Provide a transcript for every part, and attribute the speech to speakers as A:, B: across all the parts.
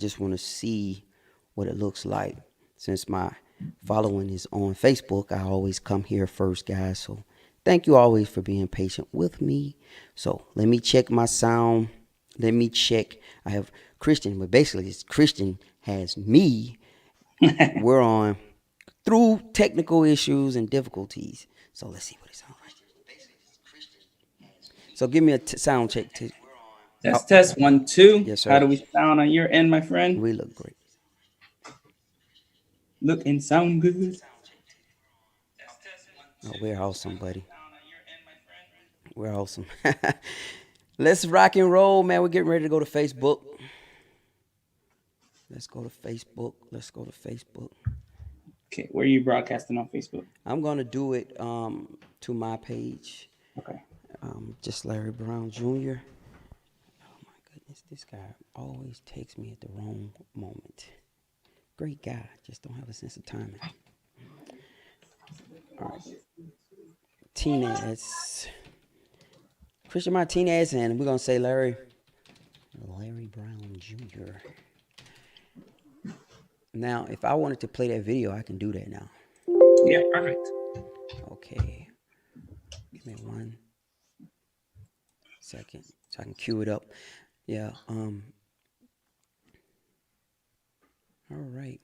A: just want to see what it looks like. Since my following is on Facebook, I always come here first, guys. So thank you always for being patient with me. So let me check my sound. Let me check. I have Christian, but basically it's Christian has me. We're on through technical issues and difficulties. So let's see what it sounds like. So give me a sound check.
B: Test, test, 1, 2.
A: Yes,
B: How
A: sir.
B: do we sound on your end, my friend?
A: We look great.
B: Look and sound good.
A: Oh, we're awesome, buddy. We're awesome. Let's rock and roll, man. We're getting ready to go to Facebook. Let's go to Facebook. Let's go to Facebook.
B: Okay, where are you broadcasting on Facebook?
A: I'm gonna do it to my page.
B: Okay.
A: Just Larry Brown Jr. Oh my goodness, this guy always takes me at the wrong moment. Great guy, just don't have a sense of timing. All right. Martinez. Cristian Martinez, and we're gonna say Larry Brown Jr. Now, if I wanted to play that video, I can do that now.
B: Yeah, perfect.
A: Okay. Give me 1 second so I can cue it up. Yeah. All right.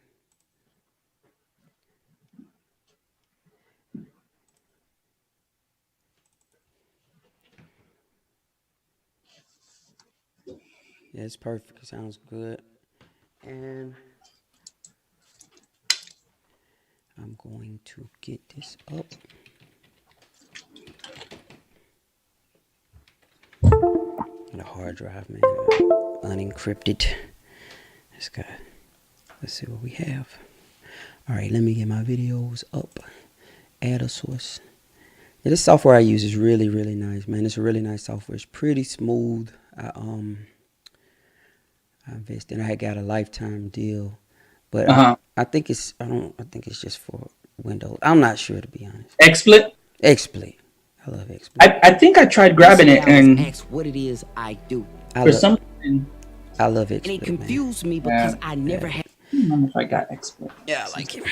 A: Yeah, it's perfect. It sounds good. And I'm going to get this up. The hard drive, man. Unencrypted. This guy. Let's see what we have. All right, let me get my videos up. Add a source. Yeah, this software I use is really, really nice, man. It's a really nice software. It's pretty smooth. I invested. I got a lifetime deal, but I think it's I think it's just for Windows. I'm not sure, to be honest.
B: XSplit.
A: XSplit. I love XSplit.
B: I think I tried grabbing it and
C: ask what it is I do.
B: for some reason,
A: I love
C: And
A: XSplit,
C: it confused me because I never had.
B: I don't remember if I got XSplit.
A: Yeah, I like it.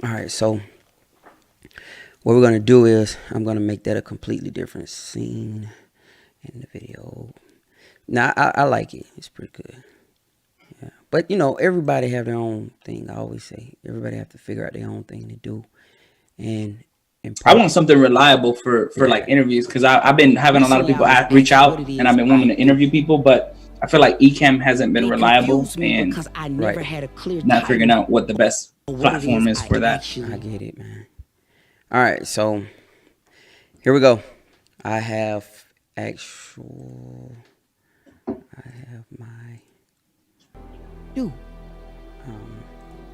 A: All right, so what we're gonna do is I'm gonna make that a completely different scene in the video. Now I like it. It's pretty good. Yeah, but you know, everybody have their own thing. I always say everybody have to figure out their own thing to do. And
B: I want something reliable for like interviews because I've been having a lot of people reach out and I've been wanting to interview people, but I feel like Ecamm hasn't been reliable and
C: because I never had a clear
B: not figuring out what the best platform is for that.
A: I get it, man. All right, so here we go. I have my
C: do.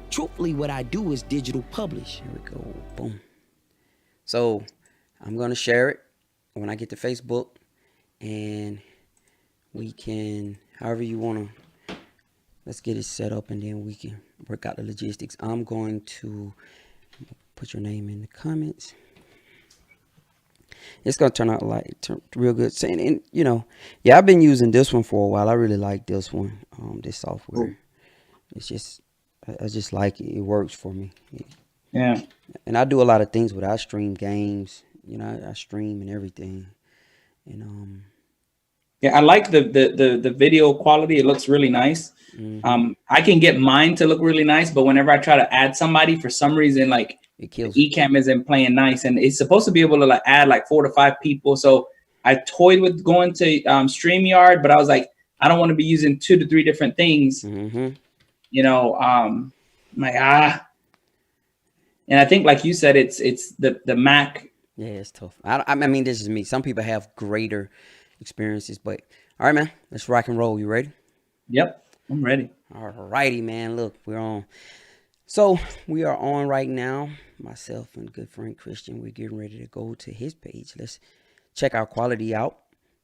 C: Truthfully, what I do is digital publish.
A: Here we go. Boom. So I'm gonna share it when I get to Facebook, and we can, however you wanna, let's get it set up, and then we can work out the logistics. I'm going to put your name in the comments. It's gonna turn out real good. And you know, yeah, I've been using this one for a while. I really like this one. This software. It's just, I just like it. It works for me.
B: Yeah.
A: And I do a lot of things with it. I stream games. You know, I stream and everything. And
B: yeah, I like the video quality. It looks really nice. I can get mine to look really nice, but whenever I try to add somebody, for some reason, like
A: it kills.
B: Ecamm isn't playing nice, and it's supposed to be able to like add like 4 to 5 people. So I toyed with going to StreamYard, but I was like, I don't want to be using 2 to 3 different things. You know, I'm like and I think, like you said, it's the Mac.
A: Yeah, it's tough. I mean, this is me. Some people have greater experiences, but all right, man, let's rock and roll. You ready?
B: Yep, I'm ready.
A: All righty, man. Look, we're on. So we are on right now. Myself and good friend Christian, we're getting ready to go to his page. Let's check our quality out.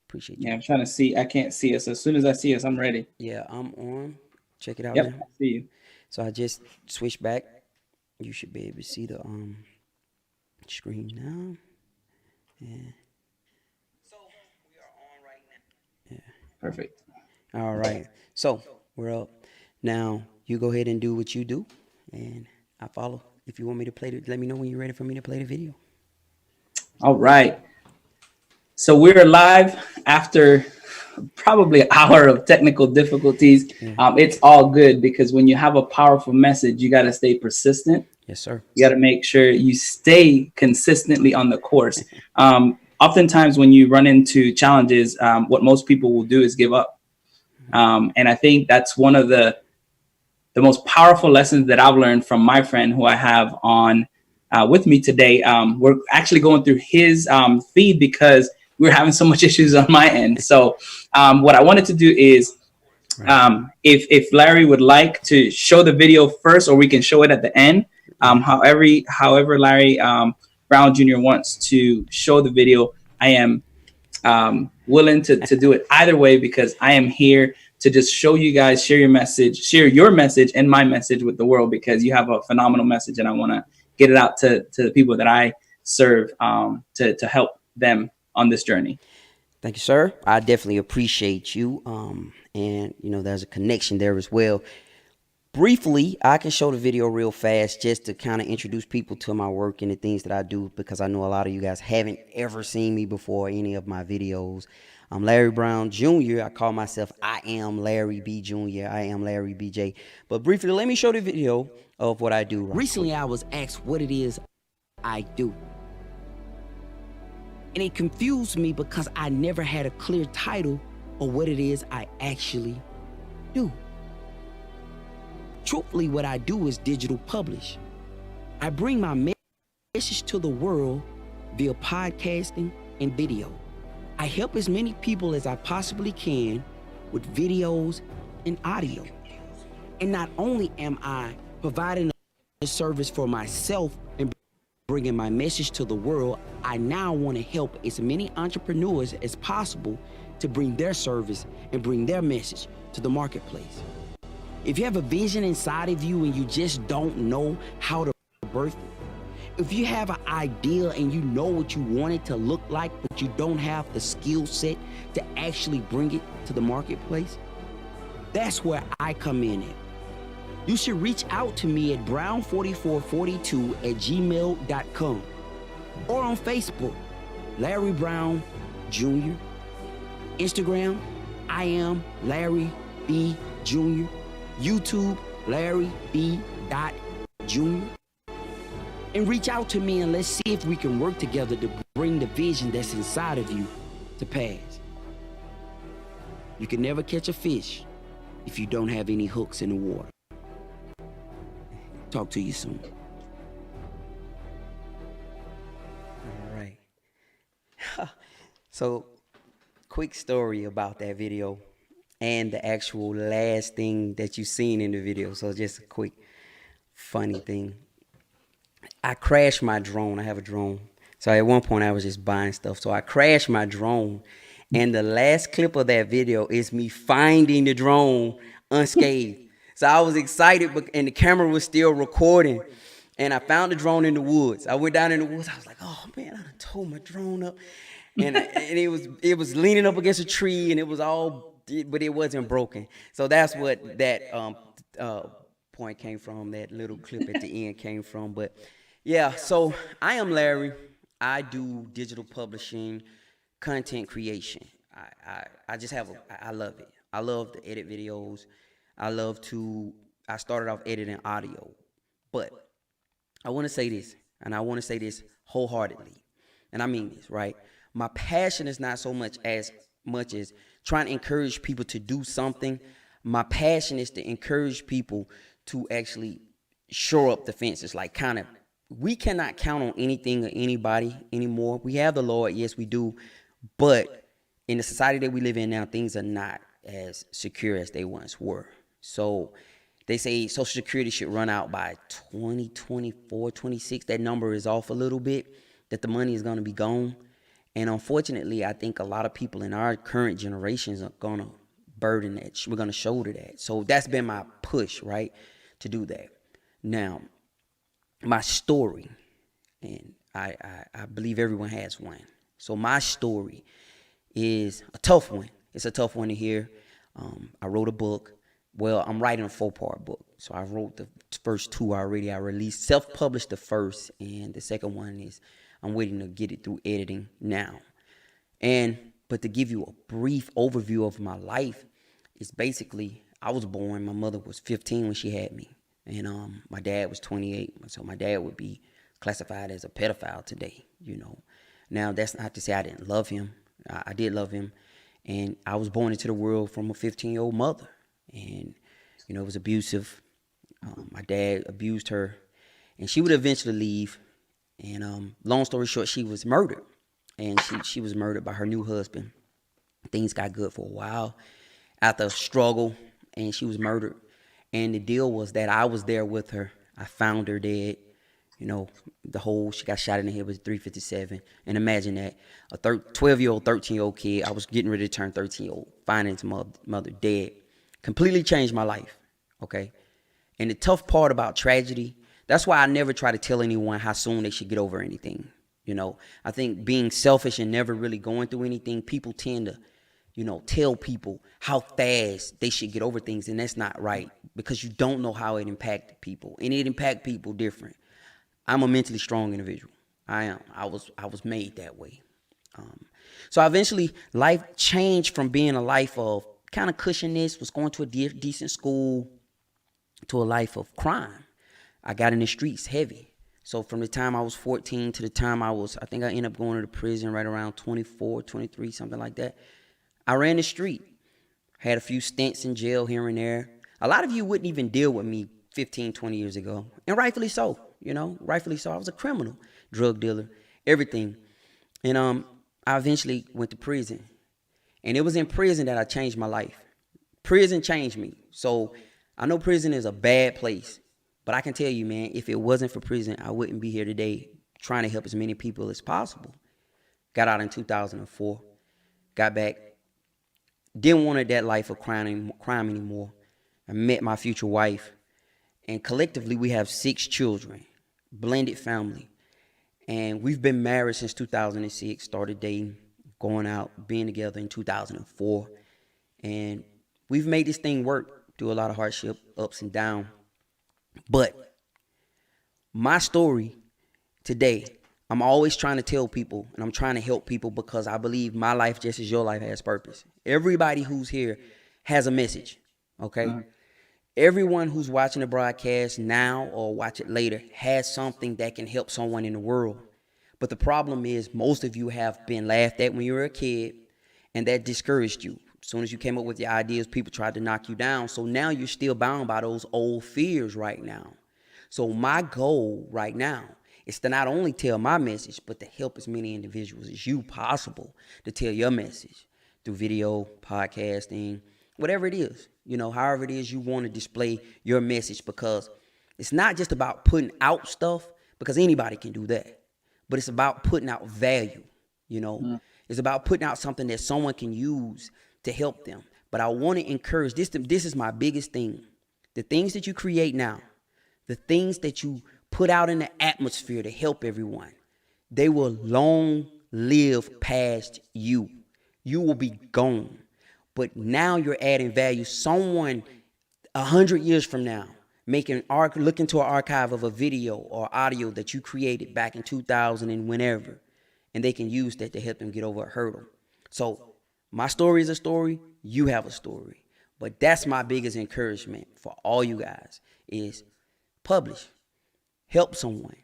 A: Appreciate you.
B: Yeah, I'm trying to see. I can't see us. As soon as I see us, I'm ready.
A: Yeah, I'm on. Check it out.
B: Yep,
A: man.
B: I see you.
A: So I just switched back. You should be able to see the screen now. Yeah. So we are on right now. Yeah.
B: Perfect.
A: All right. So we're up. Now, you go ahead and do what you do, and I follow. If you want me to play it, let me know when you're ready for me to play the video.
B: All right. So we're live after probably an hour of technical difficulties.
A: Yeah.
B: It's all good because when you have a powerful message, you got to stay persistent.
A: Yes, sir.
B: You got to make sure you stay consistently on the course. Oftentimes when you run into challenges, what most people will do is give up. And I think that's one of the most powerful lessons that I've learned from my friend who I have on with me today. We're actually going through his feed because we're having so much issues on my end. So what I wanted to do is if Larry would like to show the video first, or we can show it at the end. However, Larry Brown Jr. wants to show the video, I am willing to do it either way, because I am here to just show you guys, share your message and my message with the world, because you have a phenomenal message and I want to get it out to the people that I serve to help them on this journey.
A: Thank you, sir. I definitely appreciate you. And there's a connection there as well. Briefly, I can show the video real fast just to kind of introduce people to my work and the things that I do, because I know a lot of you guys haven't ever seen me before, any of my videos. I'm Larry Brown Jr. I call myself I am Larry B. Jr. I am Larry BJ. But briefly, let me show the video of what I do.
C: Recently, I was asked what it is I do. And it confused me because I never had a clear title of what it is I actually do. Truthfully, what I do is digital publish. I bring my message to the world via podcasting and video. I help as many people as I possibly can with videos and audio. And not only am I providing a service for myself and bringing my message to the world, I now want to help as many entrepreneurs as possible to bring their service and bring their message to the marketplace. If you have a vision inside of you and you just don't know how to birth it, if you have an idea and you know what you want it to look like, but you don't have the skill set to actually bring it to the marketplace, that's where I come in at. You should reach out to me at brown4442@gmail.com or on Facebook, Larry Brown Jr. Instagram, I am Larry B. Jr. YouTube, Larry B. Jr. And reach out to me and let's see if we can work together to bring the vision that's inside of you to pass. You can never catch a fish if you don't have any hooks in the water. Talk to you soon.
A: All right. So, quick story about that video and the actual last thing that you've seen in the video. So just a quick funny thing. I crashed my drone. I have a drone. So at one point I was just buying stuff. So I crashed my drone. And the last clip of that video is me finding the drone unscathed. So I was excited, and the camera was still recording. And I found the drone in the woods. I went down in the woods. I was like, oh man, I done tore my drone up. And it was leaning up against a tree, and it was all, but it wasn't broken. So that's what that point came from. That little clip at the end came from. But yeah, so I am Larry. I do digital publishing, content creation. I just have I love it. I love to edit videos. I started off editing audio, but I want to say this, and I want to say this wholeheartedly, and I mean this, right? My passion is not so much as trying to encourage people to do something. My passion is to encourage people to actually shore up the fences. Like, we cannot count on anything or anybody anymore. We have the Lord, yes, we do, but in the society that we live in now, things are not as secure as they once were. So they say Social Security should run out by 2024, 26. That number is off a little bit, that the money is going to be gone. And unfortunately, I think a lot of people in our current generations are going to burden that. We're going to shoulder that. So that's been my push, right, to do that. Now, my story, and I believe everyone has one. So my story is a tough one. It's a tough one to hear. I wrote a book. Well, I'm writing a 4-part book. So I wrote the first 2 already. I released, self-published the first, and the second one is I'm waiting to get it through editing now. But to give you a brief overview of my life, it's basically, I was born, my mother was 15 when she had me. And my dad was 28. So my dad would be classified as a pedophile today, you know. Now, that's not to say I didn't love him. I did love him. And I was born into the world from a 15-year-old mother. And, you know, it was abusive. My dad abused her. And she would eventually leave. And long story short, she was murdered. And she was murdered by her new husband. Things got good for a while after a struggle, and she was murdered. And the deal was that I was there with her. I found her dead. You know, she got shot in the head with .357. And imagine that, a 12-year-old, 13-year-old kid, I was getting ready to turn 13-year-old, finding his mother dead. Completely changed my life, okay? And the tough part about tragedy, that's why I never try to tell anyone how soon they should get over anything. You know, I think being selfish and never really going through anything, people tend to, you know, tell people how fast they should get over things. And that's not right, because you don't know how it impacted people. And it impacts people different. I'm a mentally strong individual. I am. I was made that way. So eventually life changed from being a life of kind of cushioness, was going to a decent school, to a life of crime. I got in the streets heavy. So from the time I was 14 to the time I think I ended up going to the prison right around 24, 23, something like that. I ran the street. Had a few stints in jail here and there. A lot of you wouldn't even deal with me 15, 20 years ago. And rightfully so, you know, rightfully so. I was a criminal, drug dealer, everything. And I eventually went to prison. And it was in prison that I changed my life. Prison changed me. So I know prison is a bad place. But I can tell you, man, if it wasn't for prison, I wouldn't be here today trying to help as many people as possible. Got out in 2004. Got back. Didn't want that life of crime anymore. I met my future wife. And collectively, we have 6 children. Blended family. And we've been married since 2006. Started dating, going out, being together in 2004. And we've made this thing work through a lot of hardship, ups and downs. But my story today, I'm always trying to tell people, and I'm trying to help people, because I believe my life, just as your life, has purpose. Everybody who's here has a message, okay? Everyone who's watching the broadcast now or watch it later has something that can help someone in the world. But the problem is, most of you have been laughed at when you were a kid, and that discouraged you. As soon as you came up with your ideas, people tried to knock you down. So now you're still bound by those old fears right now. So my goal right now is to not only tell my message, but to help as many individuals as you possible to tell your message through video, podcasting, whatever it is, you know, however it is you want to display your message, because it's not just about putting out stuff, because anybody can do that, but it's about putting out value, you know. It's about putting out something that someone can use to help them. But I want to encourage this. This is my biggest thing. The things that you create now, the things that you put out in the atmosphere to help everyone, they will long live past you. You will be gone. But now you're adding value. Someone 100 years from now, look into an archive of a video or audio that you created back in 2000 and whenever, and they can use that to help them get over a hurdle. So my story is a story. You have a story. But that's my biggest encouragement for all you guys is publish. Help someone.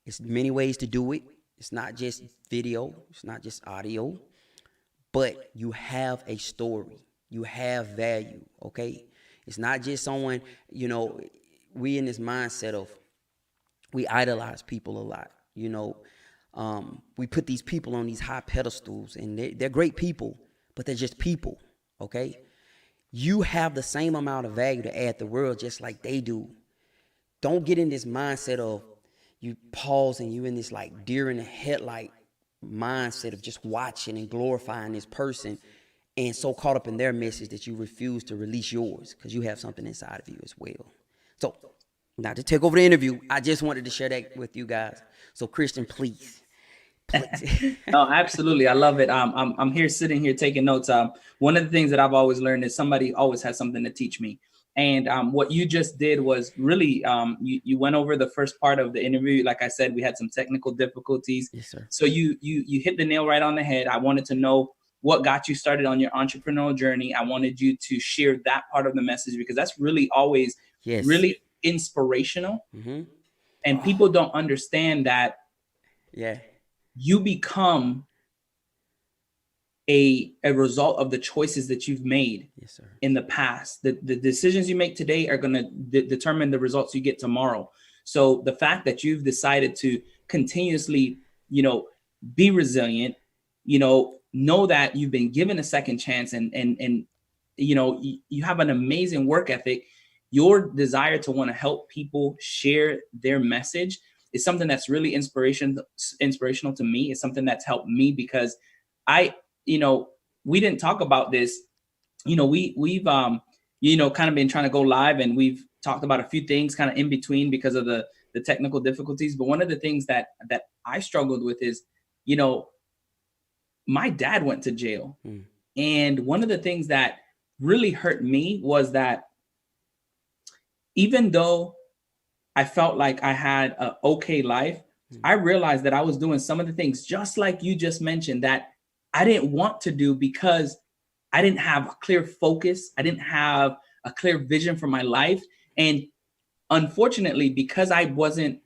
A: It's many ways to do it. It's not just video. It's not just audio. But you have a story. You have value, okay? It's not just someone, you know, we in this mindset of we idolize people a lot, you know. We put these people on these high pedestals, and they're great people, but they're just people, okay? You have the same amount of value to add to the world just like they do. Don't get in this mindset of you pause and you in this like deer in the headlight mindset of just watching and glorifying this person and so caught up in their message that you refuse to release yours because you have something inside of you as well. So, not to take over the interview, I just wanted to share that with you guys. So, Cristian, please.
B: No, absolutely. I love it. I'm here sitting here taking notes. One of the things that I've always learned is somebody always has something to teach me. And what you just did was really, you went over the first part of the interview. Like I said, we had some technical difficulties.
A: Yes, sir.
B: So you hit the nail right on the head. I wanted to know what got you started on your entrepreneurial journey. I wanted you to share that part of the message, because that's really always really inspirational. And people don't understand that you become a result of the choices that you've made in the past. The decisions you make today are going to determine the results you get tomorrow. So the fact that you've decided to continuously, be resilient, know that you've been given a second chance, and you have an amazing work ethic. Your desire to want to help people share their message is something that's really inspirational to me. It's something that's helped me, because we didn't talk about this. We've kind of been trying to go live, and we've talked about a few things kind of in between because of the technical difficulties. But one of the things that I struggled with is, my dad went to jail. And one of the things that really hurt me was that even though I felt like I had an okay life, I realized that I was doing some of the things, just like you just mentioned, that I didn't want to do, because I didn't have a clear focus. I didn't have a clear vision for my life. And unfortunately, because I wasn't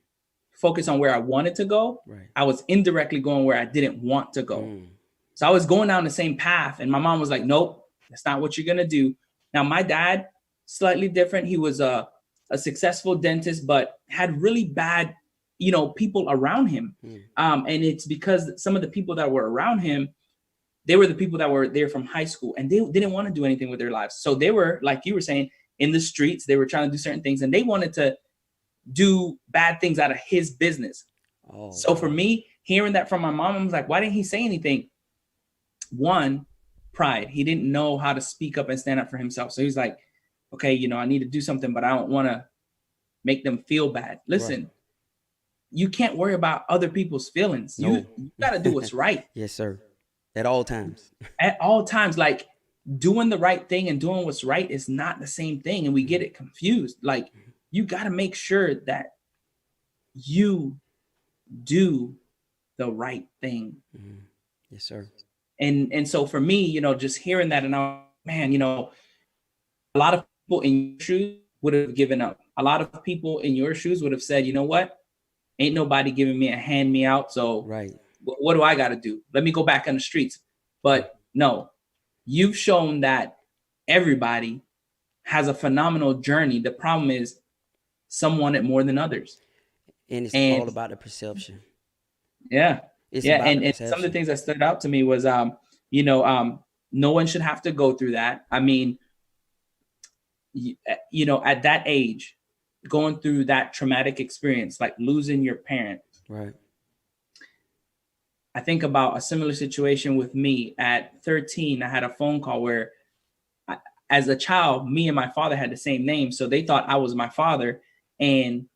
B: focused on where I wanted to go, I was indirectly going where I didn't want to go. So I was going down the same path, and my mom was like, nope, that's not what you're going to do. Now, my dad, slightly different. He was a successful dentist, but had really bad, people around him. And it's because some of the people that were around him, they were the people that were there from high school, and they didn't want to do anything with their lives. So they were, like you were saying, in the streets. They were trying to do certain things, and they wanted to do bad things out of his business. So for me, hearing that from my mom, I was like, why didn't he say anything? One, pride. He didn't know how to speak up and stand up for himself. So he's like, okay, I need to do something, but I don't want to make them feel bad. Listen, you can't worry about other people's feelings. You got to do what's right.
A: Yes, sir. At all times.
B: At all times. Like, doing the right thing and doing what's right is not the same thing. And we get it confused. Like, you got to make sure that you do the right thing.
A: Yes, sir.
B: And so for me, just hearing that, and a lot of people in your shoes would have given up. A lot of people in your shoes would have said, you know what? Ain't nobody giving me a hand me out. So what do I got to do? Let me go back on the streets. But no, you've shown that everybody has a phenomenal journey. The problem is some want it more than others.
A: And it's all about the perception.
B: Yeah. And some of the things that stood out to me was, no one should have to go through that. I mean, at that age, going through that traumatic experience, like losing your parent. I think about a similar situation with me at 13. I had a phone call where, as a child, me and my father had the same name. So they thought I was my father. And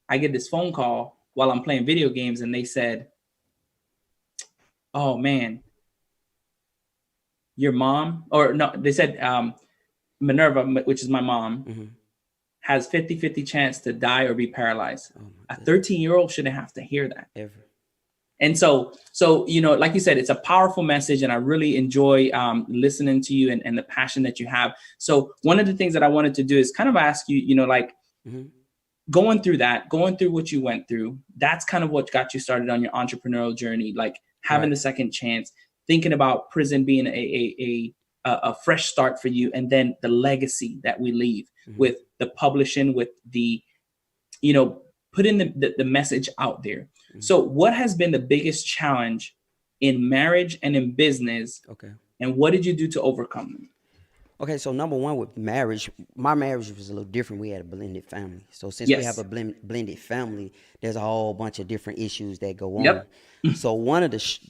B: I get this phone call while I'm playing video games, and they said, oh man, your mom, or no, they said Minerva, which is my mom, has 50-50 chance to die or be paralyzed. A 13-year-old shouldn't have to hear that. Ever. And so, like you said, it's a powerful message, and I really enjoy listening to you and the passion that you have. So one of the things that I wanted to do is kind of ask you, going through what you went through, that's kind of what got you started on your entrepreneurial journey, like having the second chance, thinking about prison being a fresh start for you, and then the legacy that we leave with the publishing, with the, putting the message out there. So what has been the biggest challenge in marriage and in business? And what did you do to overcome them?
A: Okay, so number one, with marriage, my marriage was a little different. We had a blended family. So since we have a blended family, there's a whole bunch of different issues that go on. So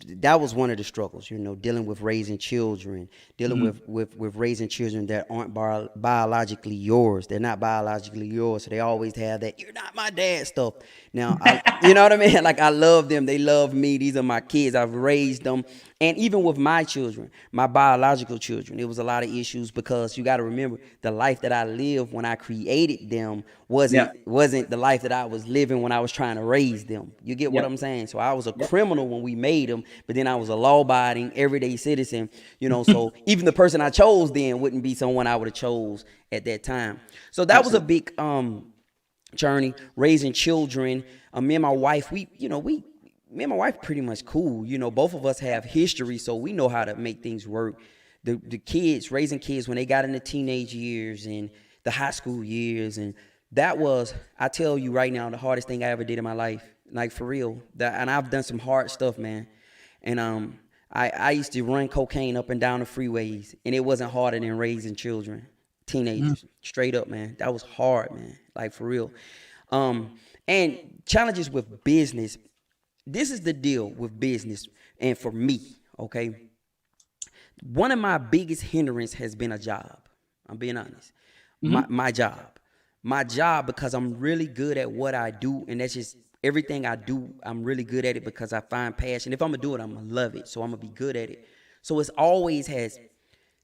A: that was one of the struggles, dealing with raising children, dealing with raising children that aren't biologically yours. They're not biologically yours. So they always have that, you're not my dad stuff. Now, you know what I mean? Like, I love them. They love me. These are my kids. I've raised them. And even with my children, my biological children, it was a lot of issues because you got to remember the life that I lived when I created them wasn't the life that I was living when I was trying to raise them. You get what I'm saying? So I was a criminal when we made them, but then I was a law-abiding, everyday citizen, you know, so even the person I chose then wouldn't be someone I would have chose at that time. So that was a big journey, raising children. Me and my wife, me and my wife pretty much cool. You know, both of us have history, so we know how to make things work. The kids, raising kids when they got in the teenage years and the high school years, and that was, I tell you right now, the hardest thing I ever did in my life. Like, for real. And I've done some hard stuff, man. And I used to run cocaine up and down the freeways, and it wasn't harder than raising children, teenagers. Straight up, man. That was hard, man. Like, for real. And challenges with business. This is the deal with business, and for me, okay? One of my biggest hindrance has been a job. I'm being honest. My job, because I'm really good at what I do, and that's just everything I do. I'm really good at it because I find passion. If I'm gonna do it, I'm gonna love it. So I'm gonna be good at it. So it's always has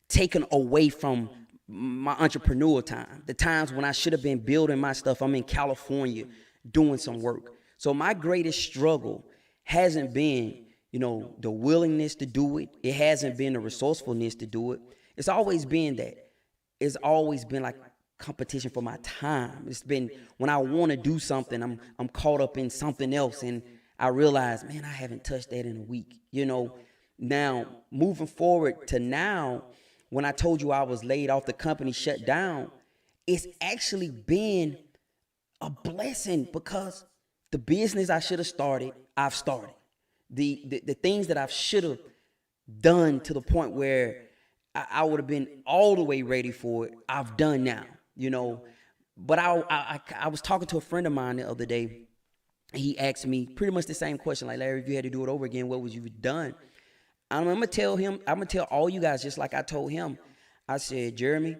A: taken away from my entrepreneurial time. The times when I should have been building my stuff. I'm in California doing some work. So my greatest struggle hasn't been, you know, the willingness to do it. It hasn't been the resourcefulness to do it. It's always been that. It's always been like competition for my time. It's been when I want to do something, I'm caught up in something else, and I realize, man, I haven't touched that in a week. You know, now moving forward to now, when I told you I was laid off, the company shut down, it's actually been a blessing because the business I should have started, I've started. The things that I should have done to the point where I would have been all the way ready for it, I've done now, you know. But I was talking to a friend of mine the other day. He asked me pretty much the same question, like, Larry, if you had to do it over again, what would you have done? I'm gonna tell all you guys, just like I told him. I said, Jeremy,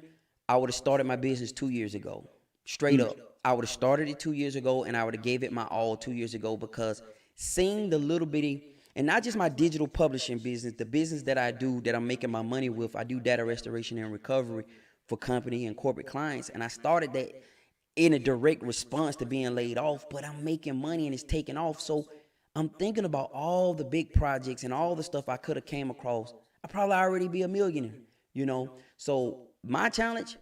A: I would have started my business 2 years ago. Straight up. I would have started it 2 years ago, and I would have gave it my all 2 years ago, because seeing the little bitty, and not just my digital publishing business, the business that I do that I'm making my money with, I do data restoration and recovery for company and corporate clients. And I started that in a direct response to being laid off, but I'm making money and it's taking off. So I'm thinking about all the big projects and all the stuff I could have came across. I'd probably already be a millionaire, you know? So my challenge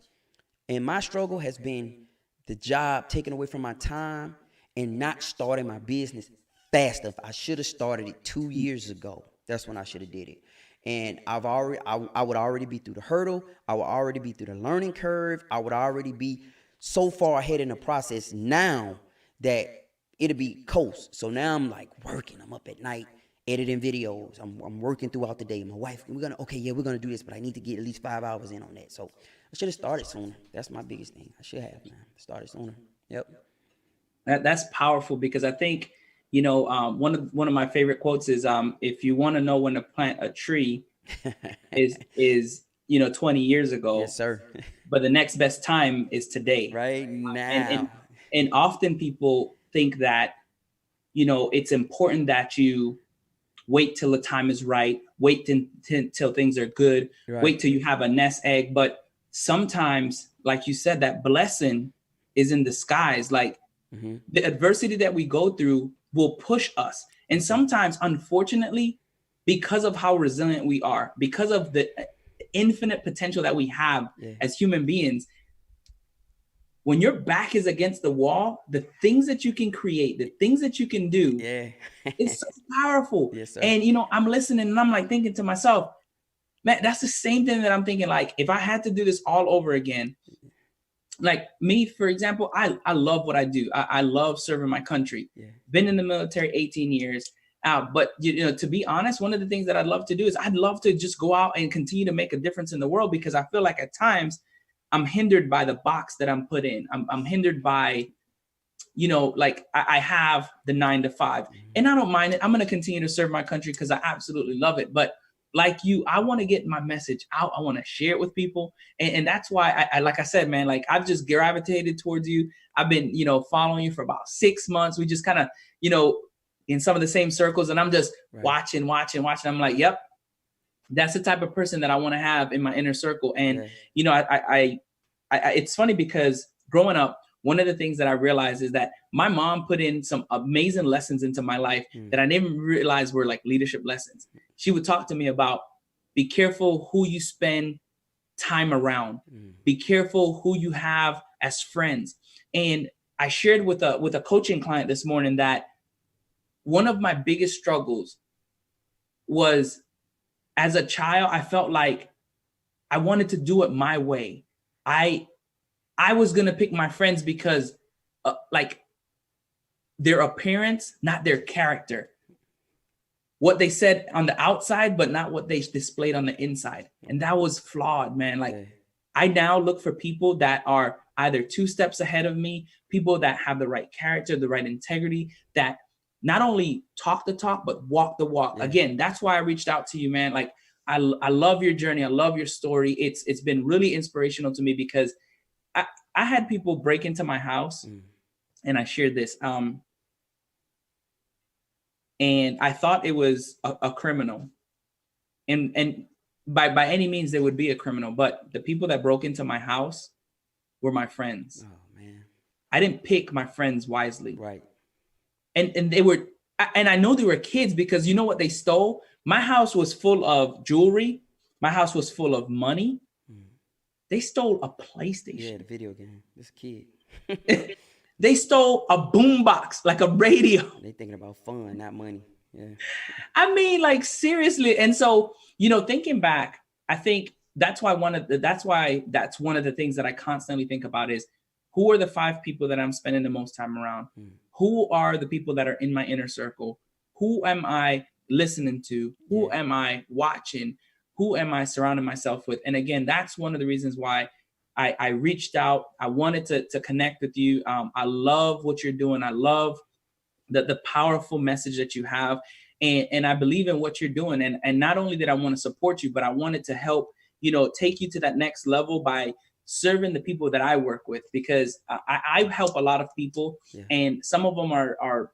A: and my struggle has been the job taken away from my time and not starting my business fast enough. I should have started it 2 years ago. That's when I should have did it. And I would already be through the hurdle. I would already be through the learning curve. I would already be so far ahead in the process now that it'll be coast. So now I'm like working. I'm up at night editing videos. I'm working throughout the day. My wife, we're gonna do this, but I need to get at least 5 hours in on that. So I should have started sooner. That's my biggest thing. I should have, man. Started sooner. Yep.
B: That's powerful, because I think, you know, one of my favorite quotes is, if you want to know when to plant a tree, is 20 years ago.
A: Yes, sir.
B: But the next best time is today.
A: Right now.
B: And often people think that, you know, it's important that you wait till the time is right, wait till things are good, right. Wait till you have a nest egg. But sometimes, like you said, that blessing is in disguise. Like the adversity that we go through will push us. And sometimes, unfortunately, because of how resilient we are, because of the infinite potential that we have as human beings, when your back is against the wall, the things that you can create, the things that you can do, it's so powerful. Yes, sir. And, you know, I'm listening and I'm like thinking to myself, man, that's the same thing that I'm thinking, like, if I had to do this all over again, like me, for example, I love what I do. I love serving my country. Been in the military 18 years. But, you know, to be honest, one of the things that I'd love to do is I'd love to just go out and continue to make a difference in the world, because I feel like at times I'm hindered by the box that I'm put in. I'm hindered by, you know, like I have the 9 to 5 and I don't mind it. I'm going to continue to serve my country because I absolutely love it. But like you, I want to get my message out. I want to share it with people. And that's why I, like I said, man, like I've just gravitated towards you. I've been, you know, following you for about 6 months. We just kind of, you know, in some of the same circles, and I'm just watching. I'm like, yep, That's the type of person that I want to have in my inner circle. And,
A: Yeah.
B: you know, I it's funny because growing up, one of the things that I realized is that my mom put in some amazing lessons into my life that I didn't realize were like leadership lessons. She would talk to me about, be careful who you spend time around. Be careful who you have as friends. And I shared with a coaching client this morning that one of my biggest struggles was, as a child, I felt like I wanted to do it my way. I was gonna pick my friends because like their appearance, not their character. What they said on the outside, but not what they displayed on the inside. And that was flawed, man. Like, I now look for people that are either 2 steps ahead of me, people that have the right character, the right integrity, that not only talk the talk, but walk the walk.
A: Yeah.
B: Again, that's why I reached out to you, man. Like, I love your journey. I love your story. It's been really inspirational to me because I had people break into my house, and I shared this. And I thought it was a criminal, and by any means they would be a criminal. But the people that broke into my house were my friends.
A: Oh man,
B: I didn't pick my friends wisely,
A: right?
B: And they were, and I know they were kids because you know what they stole? My house was full of jewelry. My house was full of money. They stole a PlayStation.
A: Yeah, the video game. This kid.
B: They stole a boombox, like a radio.
A: They thinking about fun, not money. Yeah.
B: I mean, like, seriously. And so, you know, thinking back, I think that's why that's one of the things that I constantly think about is, who are the 5 people that I'm spending the most time around? Who are the people that are in my inner circle? Who am I listening to? Who am I watching? Who am I surrounding myself with? And again, that's one of the reasons why I reached out. I wanted to connect with you. I love what you're doing. I love the powerful message that you have. And I believe in what you're doing. And not only did I want to support you, but I wanted to help, you know, take you to that next level by serving the people that I work with, because I help a lot of people, and some of them are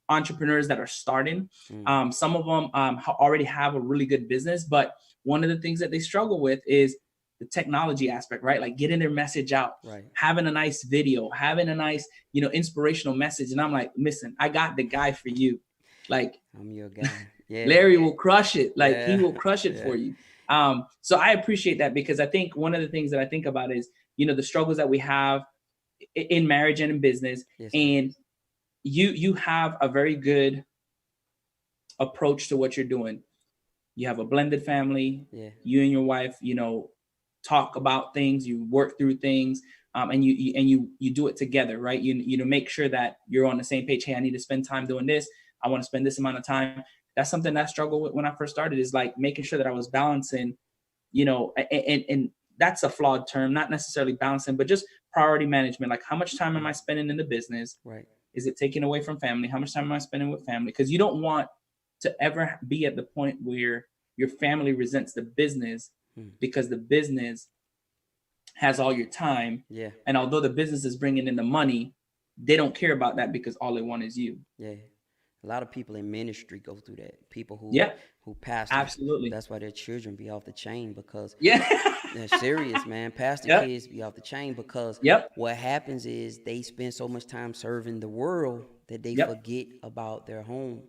B: entrepreneurs that are starting. Some of them already have a really good business, but one of the things that they struggle with is the technology aspect, right? Like getting their message out, having a nice video, having a nice, you know, inspirational message. And I'm like, listen, I got the guy for you. Like,
A: I'm your guy. Yeah.
B: Larry will crush it. Like, he will crush it for you. So I appreciate that, because I think one of the things that I think about is, you know, the struggles that we have in marriage and in business. And you have a very good approach to what you're doing. You have a blended family. You and your wife, you know, talk about things, you work through things, and you do it together, right? You know, make sure that you're on the same page. Hey, I need to spend time doing this. I want to spend this amount of time. That's something that I struggled with when I first started, is like making sure that I was balancing, you know, and that's a flawed term, not necessarily balancing, but just priority management. Like, how much time am I spending in the business?
A: Right.
B: Is it taking away from family? How much time am I spending with family? Because you don't want to ever be at the point where your family resents the business because the business has all your time. And although the business is bringing in the money, they don't care about that because all they want is you.
A: A lot of people in ministry go through that. People who pastor.
B: Absolutely.
A: That's why their children be off the chain, because
B: they're
A: serious, man. Pastor kids be off the chain because what happens is they spend so much time serving the world that they forget about their home.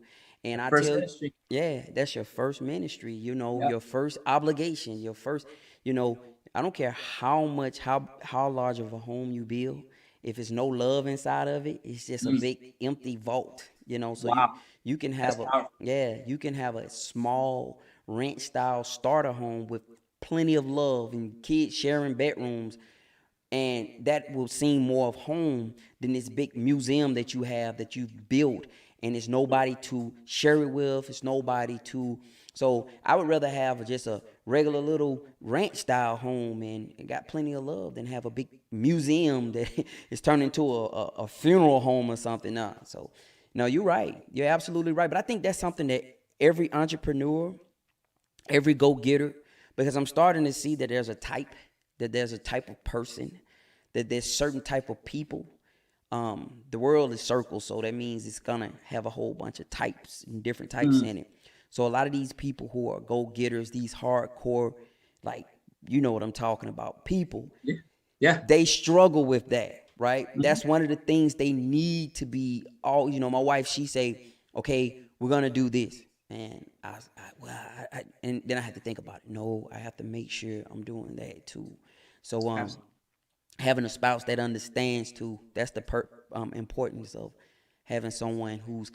A: And I tell you, that's your first ministry, you know, your first obligation, your first, you know, I don't care how large of a home you build. If it's no love inside of it, it's just a big empty vault, you know. So you can have you can have a small rent style starter home with plenty of love and kids sharing bedrooms, and that will seem more of home than this big museum that you have that you've built, and it's nobody to share it with. It's nobody to. So I would rather have just a regular little ranch style home and got plenty of love than have a big museum that is turned into a funeral home or something. So no, you're right. You're absolutely right. But I think that's something that every entrepreneur, every go-getter, because I'm starting to see that there's a type of person, that there's certain type of people. The world is circle, so that means it's gonna have a whole bunch of types and different types in it. So a lot of these people who are go-getters, these hardcore, like, you know what I'm talking about, people,
B: Yeah.
A: they struggle with that, right?
B: Mm-hmm.
A: That's one of the things they need to be all, you know, my wife, she say, okay, we're going to do this. And and then I had to think about it. No, I have to make sure I'm doing that too. So,
B: Absolutely.
A: having a spouse that understands too, that's the importance of having someone who's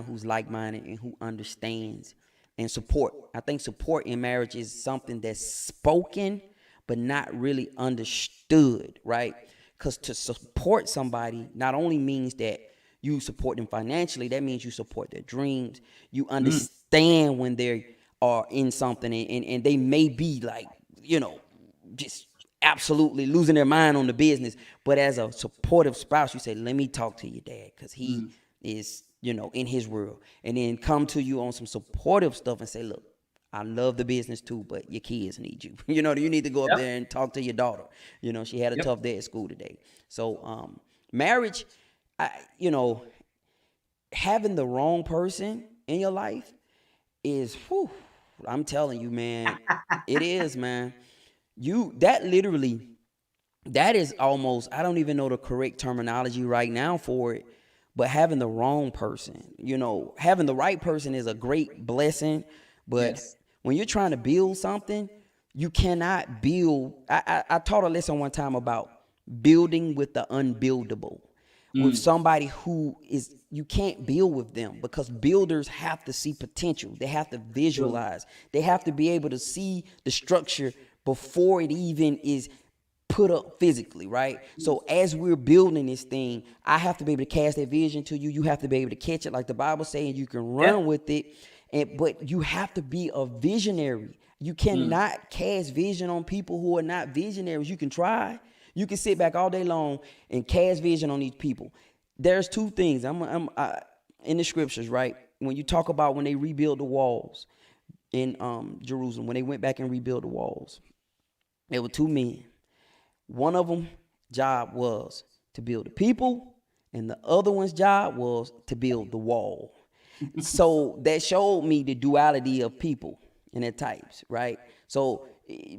A: who's like-minded and who understands and support. I think support in marriage is something that's spoken but not really understood, right? Because to support somebody not only means that you support them financially, that means you support their dreams. You understand when they are in something, and they may be like, you know, just absolutely losing their mind on the business. But as a supportive spouse, you say, let me talk to your dad because he is, you know, in his world. And then come to you on some supportive stuff and say, look, I love the business too, but your kids need you. You know, you need to go up there and talk to your daughter. You know, she had a tough day at school today. So marriage, you know, having the wrong person in your life is, whew, I'm telling you, man, it is, man. That is almost, I don't even know the correct terminology right now for it, but having the wrong person, you know, having the right person is a great blessing. But when you're trying to build something, you cannot build. I taught a lesson one time about building with the unbuildable. With somebody who is, you can't build with them because builders have to see potential. They have to visualize. They have to be able to see the structure before it even is put up physically, right? So as we're building this thing, I have to be able to cast that vision to you. You have to be able to catch it like the Bible says, and you can run with it. But you have to be a visionary. You cannot cast vision on people who are not visionaries. You can try. You can sit back all day long and cast vision on these people. There's two things in the scriptures, right? When you talk about when they rebuild the walls in Jerusalem, when they went back and rebuilt the walls, there were two men. One of them job was to build the people, and the other one's job was to build the wall. So that showed me the duality of people and their types, right? So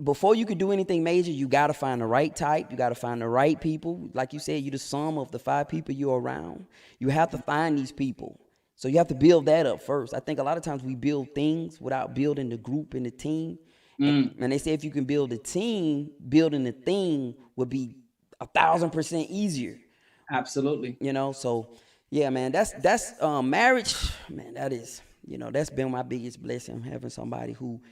A: before you could do anything major, you got to find the right type. You got to find the right people. Like you said, you're the sum of the 5 people you're around. You have to find these people. So you have to build that up first. I think a lot of times we build things without building the group and the team. And they say if you can build a team, building the thing would be 1,000% easier.
B: Absolutely.
A: You know, so yeah, man, that's marriage, man, that is, you know, that's been my biggest blessing, having somebody who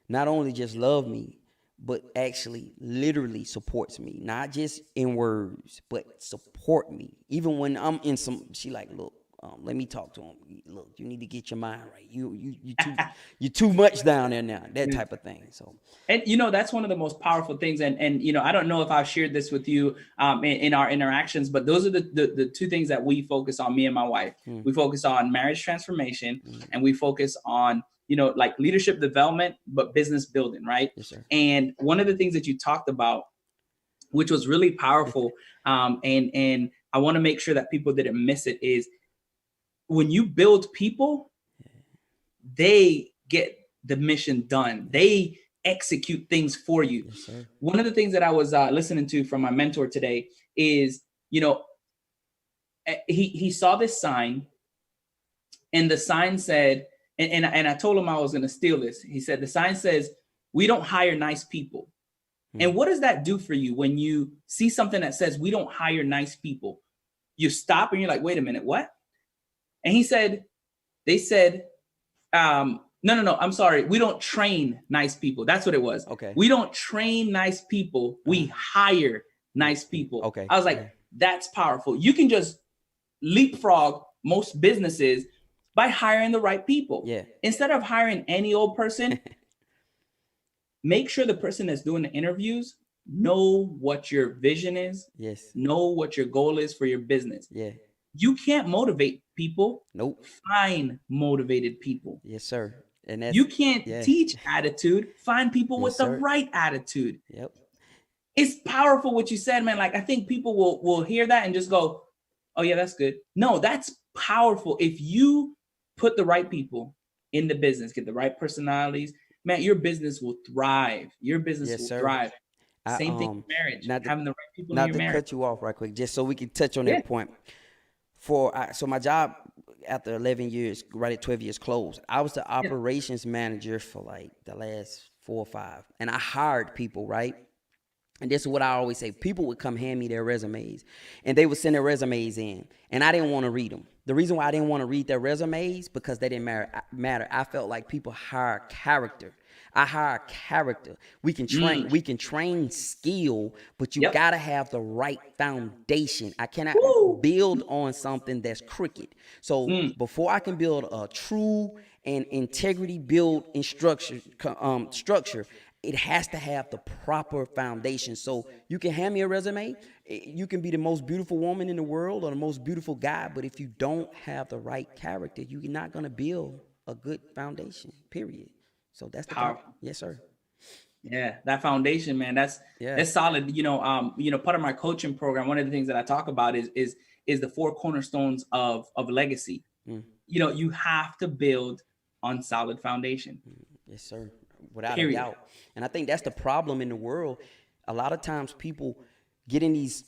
A: not only just love me, but actually literally supports me, not just in words, but support me. Even when I'm in she like, look, let me talk to him. Look, you need to get your mind right. You're too much down there now. That type of thing. So,
B: and you know, that's one of the most powerful things. And you know, I don't know if I've shared this with you in our interactions, but those are the two things that we focus on. Me and my wife, we focus on marriage transformation, and we focus on, you know, like leadership development, but business building, right?
A: yes, sir.
B: And one of the things that you talked about, which was really powerful, and I want to make sure that people didn't miss it, is when you build people, they get the mission done. They execute things for you.
A: Yes, sir.
B: One of the things that I was listening to from my mentor today is, you know, he saw this sign, and the sign said, and I told him I was going to steal this. He said, the sign says, "We don't hire nice people." And what does that do for you when you see something that says, "We don't hire nice people"? You stop and you're like, wait a minute, what? And he said, they said, no, I'm sorry. We don't train nice people. That's what it was.
A: Okay.
B: We don't train nice people. We hire nice people.
A: Okay.
B: I was like, that's powerful. You can just leapfrog most businesses by hiring the right people.
A: Yeah.
B: Instead of hiring any old person, make sure the person that's doing the interviews know what your vision is.
A: Yes.
B: Know what your goal is for your business.
A: Yeah.
B: You can't motivate people.
A: Nope.
B: Find motivated people.
A: Yes, sir. And that's,
B: You can't teach attitude. Find people with the right attitude.
A: Yep.
B: It's powerful what you said, man. Like, I think people will hear that and just go, oh yeah, that's good. No, that's powerful. If you put the right people in the business, get the right personalities, man, your business will thrive. Your business
A: Yes,
B: will
A: sir.
B: thrive.
A: I
B: Same thing in marriage,
A: not to
B: having the right people in
A: not
B: your
A: to
B: marriage.
A: cut you off right quick, just so we can touch on
B: Yeah.
A: that point. So my job after 11 years, right at 12 years closed. I was the
B: Yeah.
A: operations manager for like the last 4 or 5, and I hired people, right? And this is what I always say. People would come hand me their resumes, and they would send their resumes in, and I didn't want to read them. The reason why I didn't want to read their resumes because they didn't matter. I felt like people hire character. I hire character. We can train skill, but you
B: Yep.
A: gotta have the right foundation. I cannot
B: Woo.
A: build on something that's crooked. So
B: Mm.
A: before I can build a true and integrity build in structure, it has to have the proper foundation. So you can hand me a resume. You can be the most beautiful woman in the world or the most beautiful guy, but if you don't have the right character, you're not going to build a good foundation, period. So that's the problem.
B: Powerful.
A: Yes, sir.
B: Yeah, that foundation, man, that's solid. Part of my coaching program, one of the things that I talk about is the 4 cornerstones of legacy. You have to build on solid foundation.
A: Yes, sir. Without
B: Period.
A: a doubt. And I think that's the problem in the world. A lot of times people get in these,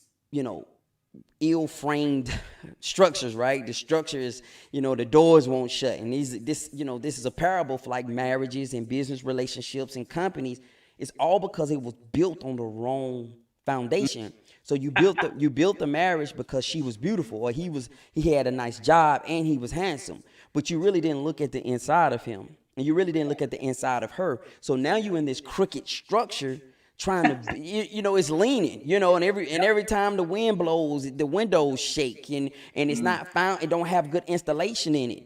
A: ill-framed structures, right? The structure is, the doors won't shut. And this is a parable for like marriages and business relationships and companies. It's all because it was built on the wrong foundation. So you built the marriage because she was beautiful or he had a nice job and he was handsome, but you really didn't look at the inside of him and you really didn't look at the inside of her. So now you're in this crooked structure trying to, it's leaning, and every time the wind blows, the windows shake and it's not found. It don't have good installation in it,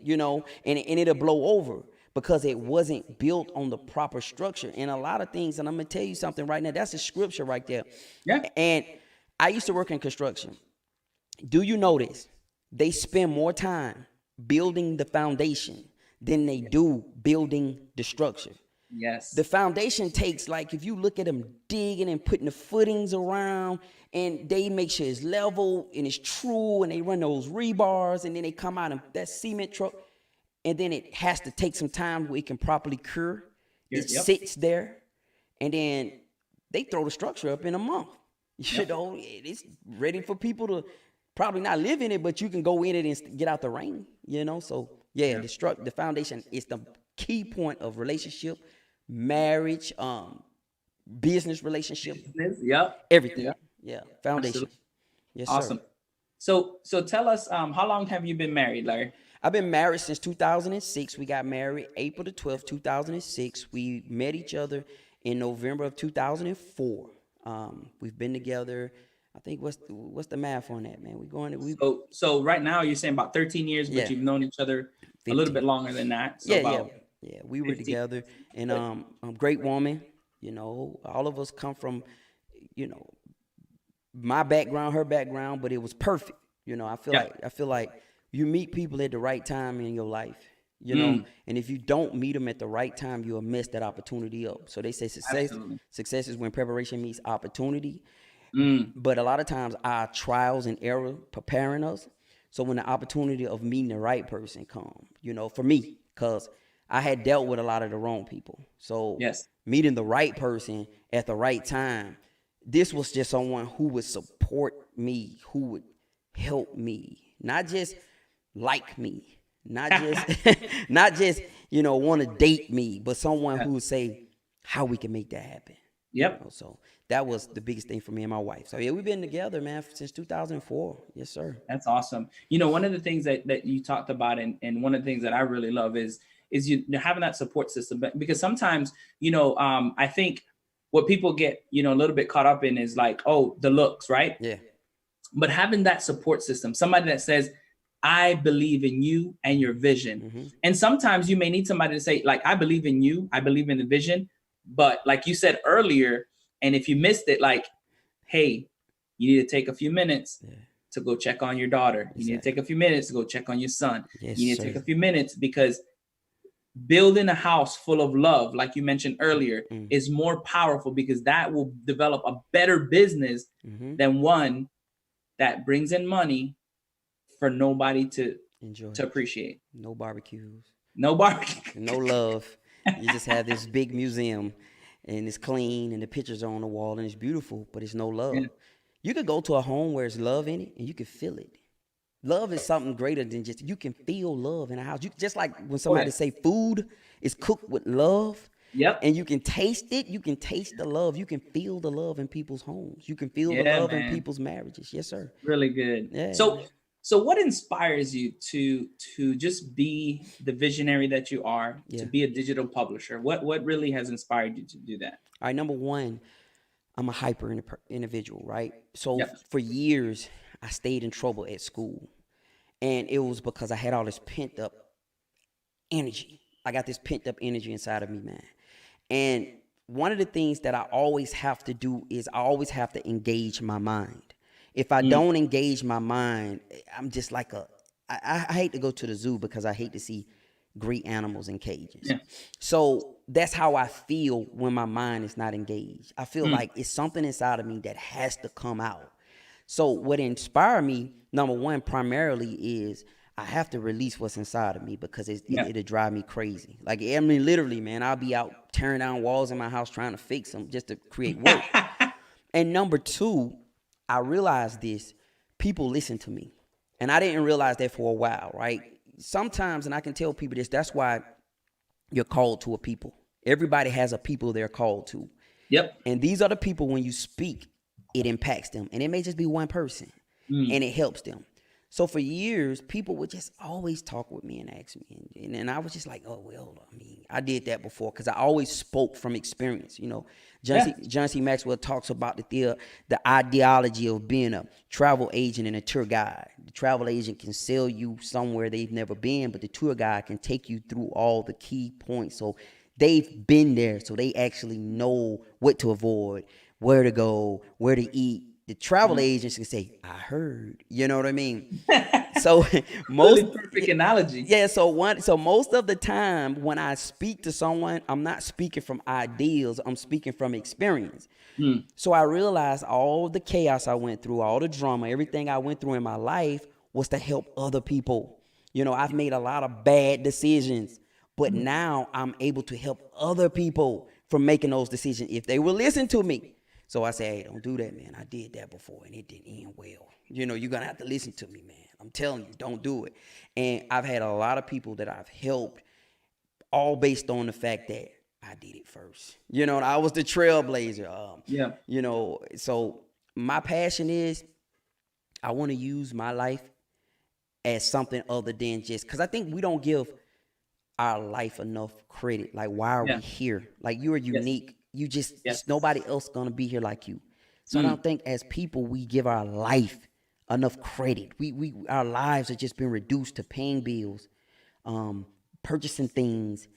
A: and it'll blow over because it wasn't built on the proper structure. And a lot of things, and I'm gonna tell you something right now. That's a scripture right there.
B: Yeah.
A: And I used to work in construction. Do you notice they spend more time building the foundation than they do building the structure?
B: Yes.
A: The foundation takes, like, if you look at them digging and putting the footings around, and they make sure it's level and it's true, and they run those rebars, and then they come out of that cement truck, and then it has to take some time where it can properly cure. It sits there, and then they throw the structure up in a month. It's ready for people to probably not live in it, but you can go in it and get out the rain, So the foundation is the key point of relationship, marriage, business relationship, everything.
B: Yep.
A: Yeah, foundation.
B: Absolutely.
A: Yes,
B: Awesome.
A: sir.
B: So tell us, how long have you been married, Larry?
A: I've been married since 2006. We got married April the 12th, 2006. We met each other in November of 2004. We've been together. I think what's the math on that, man?
B: So right now you're saying about 13 years, but you've known each other
A: 15.
B: a little bit longer than that. So
A: yeah. We were
B: 15.
A: together, and great woman. All of us come from, my background, her background, but it was perfect. I feel like you meet people at the right time in your life. And if you don't meet them at the right time, you'll mess that opportunity up. So they say success is when preparation meets opportunity. But a lot of times our trials and error preparing us. So when the opportunity of meeting the right person come, for me, because I had dealt with a lot of the wrong people. So meeting the right person at the right time, this was just someone who would support me, who would help me, not just like me, not just want to date me, but someone who would say how we can make that happen.
B: Yep.
A: So that was the biggest thing for me and my wife. So we've been together, man, since 2004. Yes, sir.
B: That's awesome. One of the things that you talked about, and one of the things that I really love is you having that support system. But because sometimes, I think what people get, a little bit caught up in is like, oh, the looks, right?
A: Yeah.
B: But having that support system, somebody that says, I believe in you and your vision.
A: Mm-hmm.
B: And sometimes you may need somebody to say, like, I believe in you, I believe in the vision. But like you said earlier, and if you missed it, like, hey, you need to take a few minutes to go check on your daughter.
A: Exactly.
B: You need to take a few minutes to go check on your son.
A: Yes,
B: you need to take a few minutes, because building a house full of love, like you mentioned earlier, is more powerful, because that will develop a better business than one that brings in money for nobody to enjoy, to appreciate.
A: No barbecues.
B: No barbecue.
A: no love. You just have this big museum, and it's clean, and the pictures are on the wall, and it's beautiful, but it's no love.
B: Yeah.
A: You could go to a home where there's love in it, and you can feel it. Love is something greater than just, you can feel love in a house. You just like when somebody say food is cooked with love.
B: Yep.
A: And you can taste it. You can taste the love. You can feel the love in people's homes. You can feel the love in people's marriages. Yes, sir.
B: Really good.
A: Yeah.
B: So what inspires you to just be the visionary that you are, to be a digital publisher? What really has inspired you to do that?
A: All right, number one, I'm a hyper individual, right? So for years, I stayed in trouble at school. And it was because I had all this pent up energy. I got this pent up energy inside of me, man. And one of the things that I always have to do is I always have to engage my mind. If I don't engage my mind, I'm just like I hate to go to the zoo because I hate to see great animals in cages. Yeah. So that's how I feel when my mind is not engaged. I feel like it's something inside of me that has to come out. So what inspired me, number one, primarily is I have to release what's inside of me because it'll drive me crazy. Like, I mean, literally, man, I'll be out tearing down walls in my house trying to fix them just to create work. And number two, I realized this, people listen to me. And I didn't realize that for a while, right? Sometimes, and I can tell people this, that's why you're called to a people. Everybody has a people they're called to.
B: Yep.
A: And these are the people, when you speak, it impacts them. And it may just be one person. And it helps them. So for years, people would just always talk with me and ask me. And I was just like, oh, well, I mean, I did that before because I always spoke from experience. You know, John C. Maxwell talks about the ideology of being a travel agent and a tour guide. The travel agent can sell you somewhere they've never been, but the tour guide can take you through all the key points. So they've been there, so they actually know what to avoid, where to go, where to eat. The travel agents can say, I heard, you know what I mean? So
B: most really perfect analogy.
A: Yeah. So most of the time when I speak to someone, I'm not speaking from ideals. I'm speaking from experience. So I realized all the chaos I went through, all the drama, everything I went through in my life was to help other people. You know, I've made a lot of bad decisions, but now I'm able to help other people from making those decisions if they will listen to me. So I say, hey, don't do that, man. I did that before and it didn't end well. You know, you're going to have to listen to me, man. I'm telling you, don't do it. And I've had a lot of people that I've helped, all based on the fact that I did it first. You know, I was the trailblazer. You know, so my passion is I want to use my life as something other than just, because I think we don't give our life enough credit. Like, why are we here? Like, you are unique. You just, nobody else gonna be here like you. So I don't think as people we give our life enough credit. Our lives have just been reduced to paying bills, purchasing things,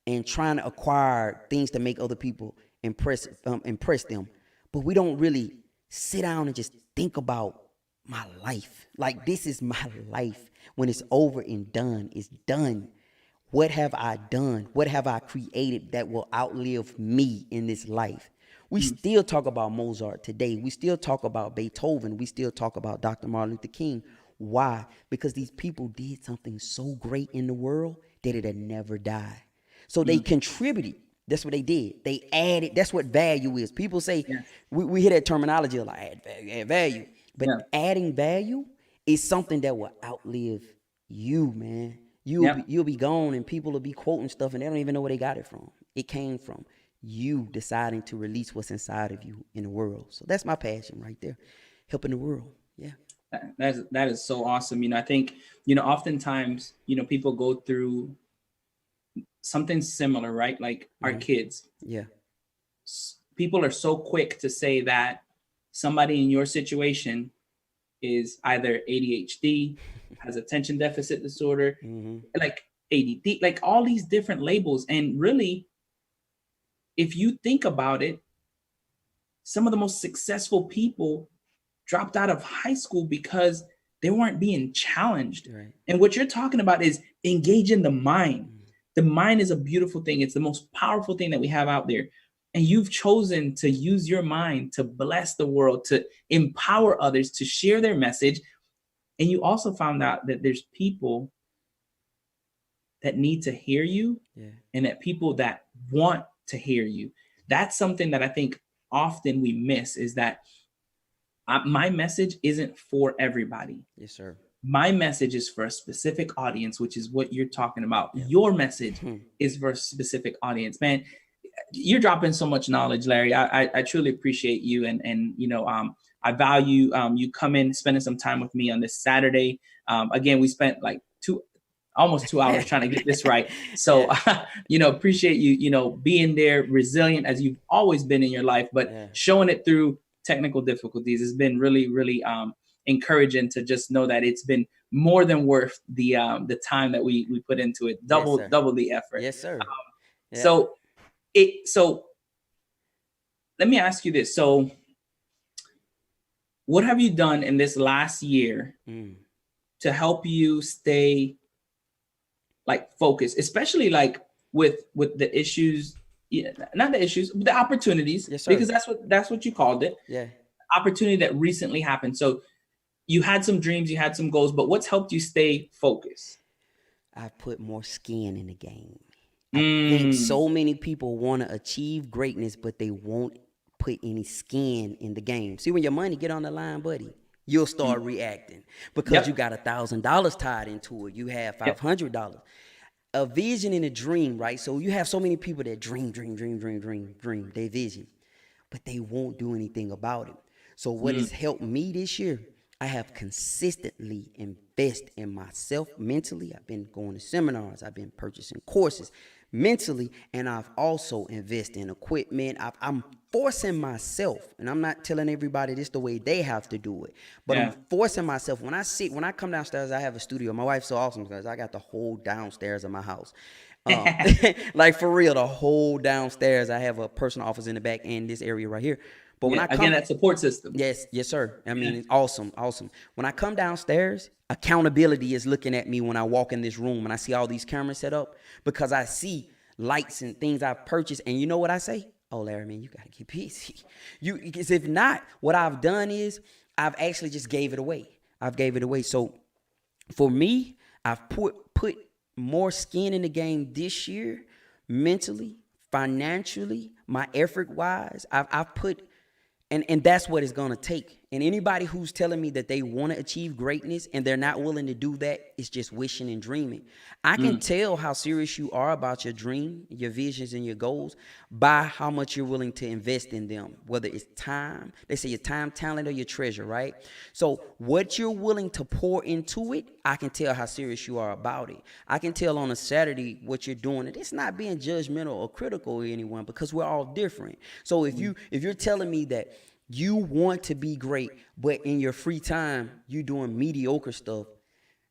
A: and trying to acquire things to make other people impress them. But we don't really sit down and just think about my life. Like, this is my life. When it's over and done, it's done. What have I done? What have I created that will outlive me in this life? We still talk about Mozart today. We still talk about Beethoven. We still talk about Dr. Martin Luther King. Why? Because these people did something so great in the world that it'll never die. So they contributed. That's what they did. They added. That's what value is. People say, we hear that terminology like add value. But adding value is something that will outlive you, man. You'll be gone and people will be quoting stuff and they don't even know where they got it from. It came from you deciding to release what's inside of you in the world. So that's my passion right there, helping the world. Yeah.
B: That is so awesome. You know, I think, you know, oftentimes, you know, people go through something similar, right? Like our kids. Yeah. People are so quick to say that somebody in your situation is either ADHD, has attention deficit disorder, like ADD, like all these different labels. And really, if you think about it, some of the most successful people dropped out of high school because they weren't being challenged. Right. And what you're talking about is engaging the mind. The mind is a beautiful thing. It's the most powerful thing that we have out there. And you've chosen to use your mind to bless the world, to empower others, to share their message. And you also found out that there's people that need to hear you, and that people that want to hear you. That's something that I think often we miss, is that my message isn't for everybody.
A: Yes, sir.
B: My message is for a specific audience, which is what you're talking about. Your message is for a specific audience. Man, you're dropping so much knowledge, Larry. I truly appreciate you, and you know, I value you coming, spending some time with me on this Saturday. Again, we spent like almost 2 hours trying to get this right. So, you know, appreciate you, you know, being there, resilient as you've always been in your life, but showing it through technical difficulties has been really, really encouraging to just know that it's been more than worth the time that we put into it. Double the effort.
A: Yes, sir.
B: So let me ask you this. So what have you done in this last year to help you stay like focused, especially like with the issues, not the issues, but the opportunities, because that's what you called it.
A: Yeah.
B: Opportunity that recently happened. So you had some dreams, you had some goals, but what's helped you stay focused?
A: I've put more skin in the game. I think so many people want to achieve greatness, but they won't put any skin in the game. See, when your money get on the line, buddy, you'll start reacting because you got $1,000 tied into it. You have $500. A vision and a dream, right? So you have so many people that dream, they vision, but they won't do anything about it. So what has helped me this year, I have consistently invested in myself mentally. I've been going to seminars. I've been purchasing courses mentally, and I've also invested in equipment. I'm forcing myself, and I'm not telling everybody this the way they have to do it, but I'm forcing myself. When I come downstairs, I have a studio. My wife's so awesome because I got the whole downstairs of my house. Like for real, the whole downstairs. I have a personal office in the back and this area right here. But when I come,
B: again, that support system.
A: Yes, sir. I mean, it's awesome. When I come downstairs, accountability is looking at me when I walk in this room and I see all these cameras set up, because I see lights and things I've purchased. And you know what I say? Oh, Larry, man, you got to keep busy. Because if not, what I've done is I've actually just gave it away. So for me, I've put more skin in the game this year, mentally, financially, my effort wise. I've put. And that's what it's going to take. And anybody who's telling me that they want to achieve greatness and they're not willing to do that is just wishing and dreaming. I can tell how serious you are about your dream, your visions, and your goals by how much you're willing to invest in them, whether it's time. They say your time, talent, or your treasure, right? So what you're willing to pour into it, I can tell how serious you are about it. I can tell on a Saturday what you're doing. And it's not being judgmental or critical of anyone, because we're all different. So if you're telling me that you want to be great, but in your free time, you doing mediocre stuff.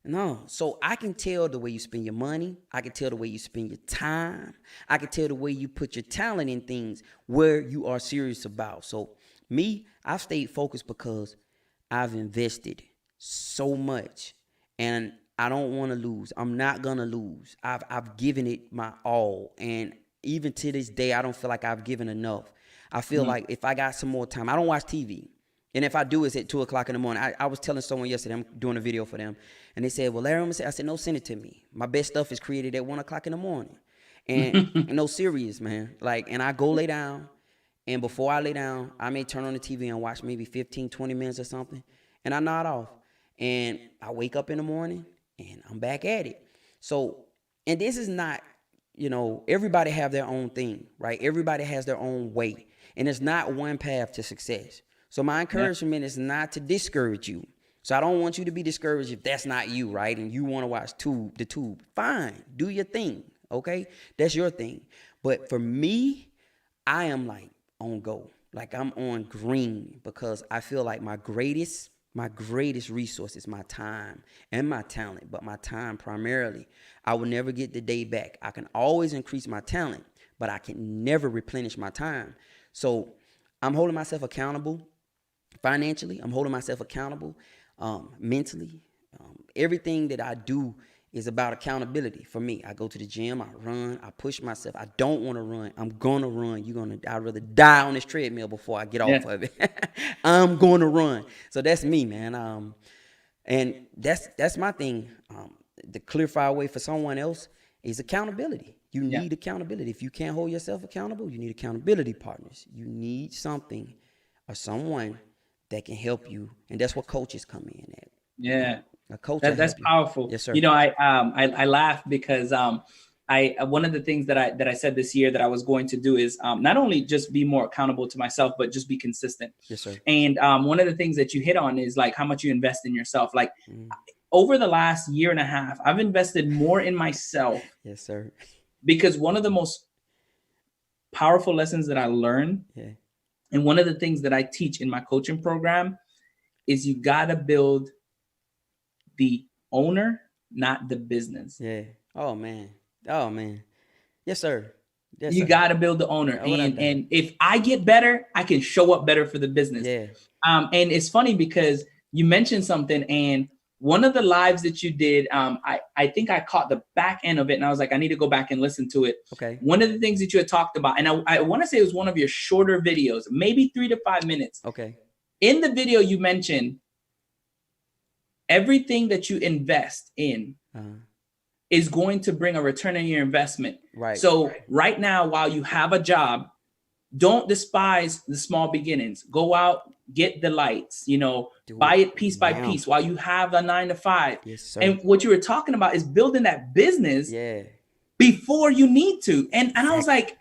A: No. So I can tell the way you spend your money. I can tell the way you spend your time. I can tell the way you put your talent in things where you are serious about. So me, I've stayed focused because I've invested so much and I don't want to lose. I'm not going to lose. I've given it my all. And even to this day, I don't feel like I've given enough. I feel like if I got some more time, I don't watch TV. And if I do, it's at 2 o'clock in the morning. I was telling someone yesterday, I'm doing a video for them. And they said, well, Larry, I said, no, send it to me. My best stuff is created at 1 o'clock in the morning. And no, serious, man. Like, and I go lay down. And before I lay down, I may turn on the TV and watch maybe 15, 20 minutes or something. And I nod off. And I wake up in the morning and I'm back at it. So, and this is not, everybody have their own thing, right? Everybody has their own way. And there's not one path to success. So my encouragement is not to discourage you. So I don't want you to be discouraged if that's not you, right? And you want to watch the tube. Fine. Do your thing, okay? That's your thing. But for me, I am like on go. Like I'm on green because I feel like my greatest resource is my time and my talent, but my time primarily. I will never get the day back. I can always increase my talent, but I can never replenish my time. So I'm holding myself accountable financially. I'm holding myself accountable mentally. Everything that I do is about accountability for me. I go to the gym, I run, I push myself. I don't want to run. I'm going to run. I'd rather die on this treadmill before I get off of it. I'm going to run. So that's me, man. And that's my thing. The clear fire way for someone else is accountability. You need accountability. If you can't hold yourself accountable, you need accountability partners. You need something or someone that can help you, and that's what coaches come in at.
B: Yeah,
A: a coach.
B: that's powerful.
A: Yes, sir.
B: You know, I laugh because one of the things that I said this year that I was going to do is not only just be more accountable to myself, but just be consistent.
A: Yes, sir.
B: And one of the things that you hit on is like how much you invest in yourself. Like over the last year and a half, I've invested more in myself.
A: Yes, sir.
B: Because one of the most powerful lessons that I learned, and one of the things that I teach in my coaching program, is you gotta build the owner, not the business.
A: Yeah. Oh man. Yes, sir. Yes,
B: you got to build the owner. And if I get better, I can show up better for the business.
A: Yeah.
B: And it's funny because you mentioned something, and one of the lives that you did, I think I caught the back end of it, and I was like, I need to go back and listen to it.
A: Okay.
B: One of the things that you had talked about, and I want to say it was one of your shorter videos, maybe 3 to 5 minutes.
A: Okay.
B: In the video, you mentioned everything that you invest in is going to bring a return on your investment.
A: Right.
B: So right now, while you have a job, don't despise the small beginnings. Go out, get the lights, buy it piece by piece while you have a 9 to 5.
A: Yes, sir.
B: And what you were talking about is building that business before you need to. And I was like,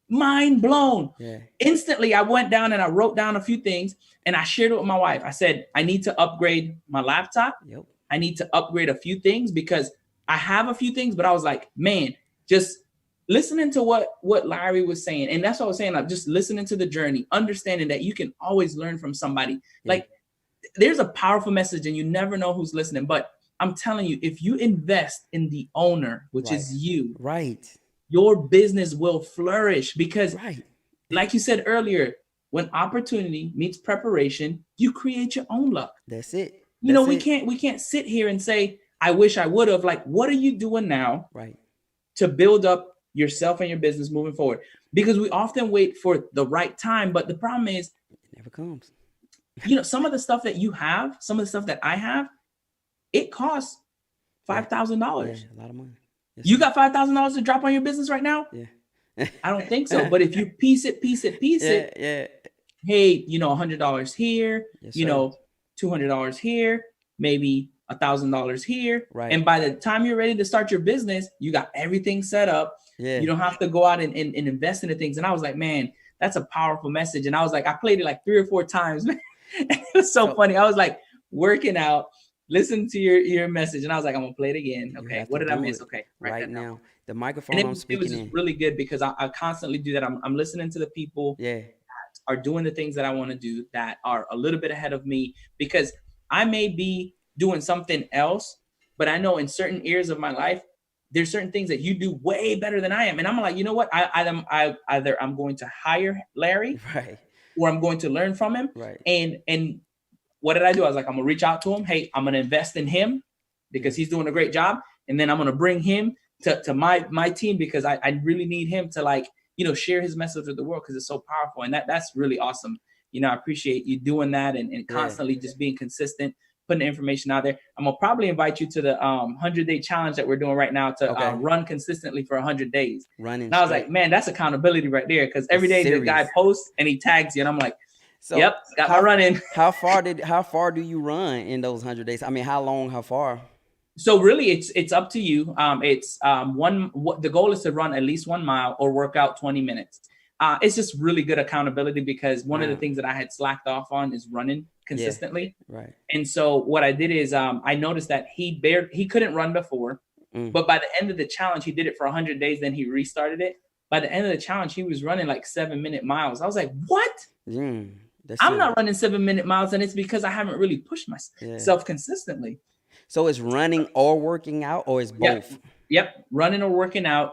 B: mind blown.
A: Yeah.
B: Instantly, I went down and I wrote down a few things and I shared it with my wife. I said, I need to upgrade my laptop.
A: Yep.
B: I need to upgrade a few things because I have a few things, but I was like, man, just listening to what Larry was saying. And that's what I was saying. Like just listening to the journey, understanding that you can always learn from somebody. Yeah. Like there's a powerful message and you never know who's listening. But I'm telling you, if you invest in the owner, which is you, your business will flourish because like you said earlier, when opportunity meets preparation, you create your own luck.
A: That's it.
B: We can't sit here and say, I wish I would have. Like, what are you doing now to build up yourself and your business moving forward? Because we often wait for the right time, but the problem is
A: it never comes.
B: Some of the stuff that you have, some of the stuff that I have, it costs $5,000.
A: Yeah, a lot of money. Yes,
B: you got $5,000 to drop on your business right now?
A: Yeah.
B: I don't think so. But if you piece it, hey, $100 here, yes, $200 here, maybe $1,000 here.
A: Right.
B: And by the time you're ready to start your business, you got everything set up.
A: Yeah.
B: You don't have to go out and invest into things. And I was like, man, that's a powerful message. And I was like, I played it like 3 or 4 times. It was so funny. I was like working out, listening to your message. And I was like, I'm going to play it again. Okay. What did I miss? Okay.
A: Right now. The microphone I'm speaking in.
B: It was really good because I constantly do that. I'm listening to the people that are doing the things that I want to do that are a little bit ahead of me because I may be doing something else, but I know in certain areas of my life, there's certain things that you do way better than I am. And I'm like, you know what? Either I'm going to hire Larry or I'm going to learn from him.
A: Right.
B: And what did I do? I was like, I'm gonna reach out to him. Hey, I'm gonna invest in him because he's doing a great job. And then I'm gonna bring him to my team because I really need him to share his message with the world because it's so powerful. And that's really awesome. I appreciate you doing that and constantly just being consistent, putting the information out there. I'm gonna probably invite you to the 100-day challenge that we're doing right now to run consistently for 100 days. And I was like, man, that's accountability right there. Because every day the guy posts and he tags you, and I'm like, yep, got my running.
A: How far do you run in those 100 days? I mean, how long? How far?
B: So really, it's up to you. The goal is to run at least 1 mile or work out 20 minutes. It's just really good accountability because one of the things that I had slacked off on is running consistently.
A: Yeah, right.
B: And so what I did is I noticed that he couldn't run before, but by the end of the challenge, he did it for 100 days. Then he restarted it. By the end of the challenge, he was running like 7-minute miles. I was like, what? I'm not running 7-minute miles. And it's because I haven't really pushed myself consistently.
A: So it's running or working out, or it's both?
B: Yep. Running or working out.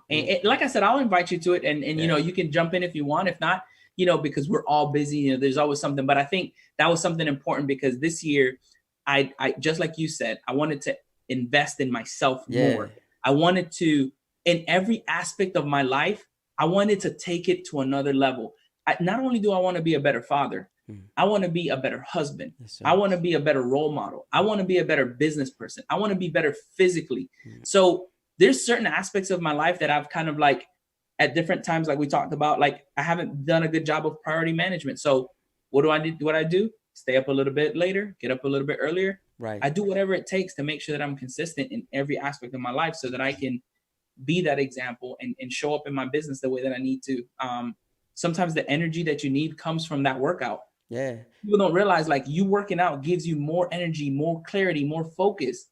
B: And like I said, I'll invite you to it. And you can jump in if you want. If not, because we're all busy, there's always something. But I think that was something important because this year, I just like you said, I wanted to invest in myself more. I wanted to, in every aspect of my life, I wanted to take it to another level. Not only do I want to be a better father, I want to be a better husband. Yes, I want to be a better role model. I want to be a better business person. I want to be better physically. So there's certain aspects of my life that I've kind of like at different times, like we talked about, like I haven't done a good job of priority management. So what do I do? What I do? Stay up a little bit later, get up a little bit earlier.
A: Right.
B: I do whatever it takes to make sure that I'm consistent in every aspect of my life so that I can be that example and show up in my business the way that I need to. Sometimes the energy that you need comes from that workout.
A: Yeah.
B: People don't realize like you working out gives you more energy, more clarity, more focus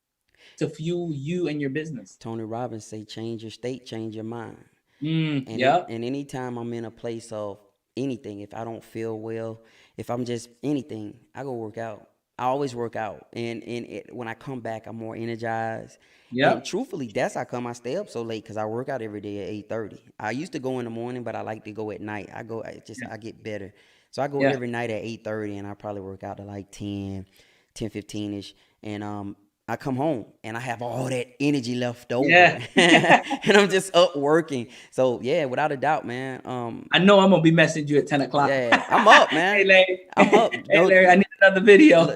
B: to fuel you and your business.
A: Tony Robbins say, change your state, change your mind.
B: Yeah.
A: And anytime I'm in a place of anything, if I don't feel well, if I'm just anything, I go work out. I always work out. And when I come back, I'm more energized.
B: Yep.
A: And truthfully, that's how come I stay up so late, because I work out every day at 8:30. I used to go in the morning, but I like to go at night. I get better. So I go every night at 8:30, and I probably work out to like 10:15-ish. And I come home and I have all that energy left over.
B: Yeah.
A: And I'm just up working. So yeah, without a doubt, man.
B: I know I'm gonna be messaging you at 10 o'clock.
A: Yeah, I'm up, man.
B: Hey Larry.
A: I'm up.
B: Hey Larry, I need another video.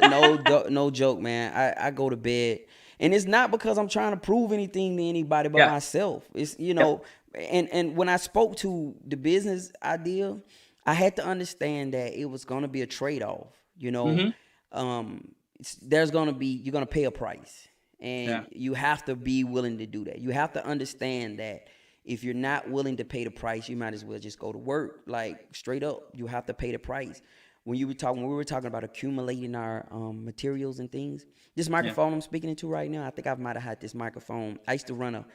A: No joke, man. I go to bed, and it's not because I'm trying to prove anything to anybody but myself. It's and when I spoke to the business idea, I had to understand that it was gonna be a trade-off. You're gonna pay a price, and you have to be willing to do that. You have to understand that if you're not willing to pay the price, you might as well just go to work. Like straight up, you have to pay the price. When we were talking about accumulating our materials and things, this microphone I'm speaking into right now, I think I might have had this microphone. I used to run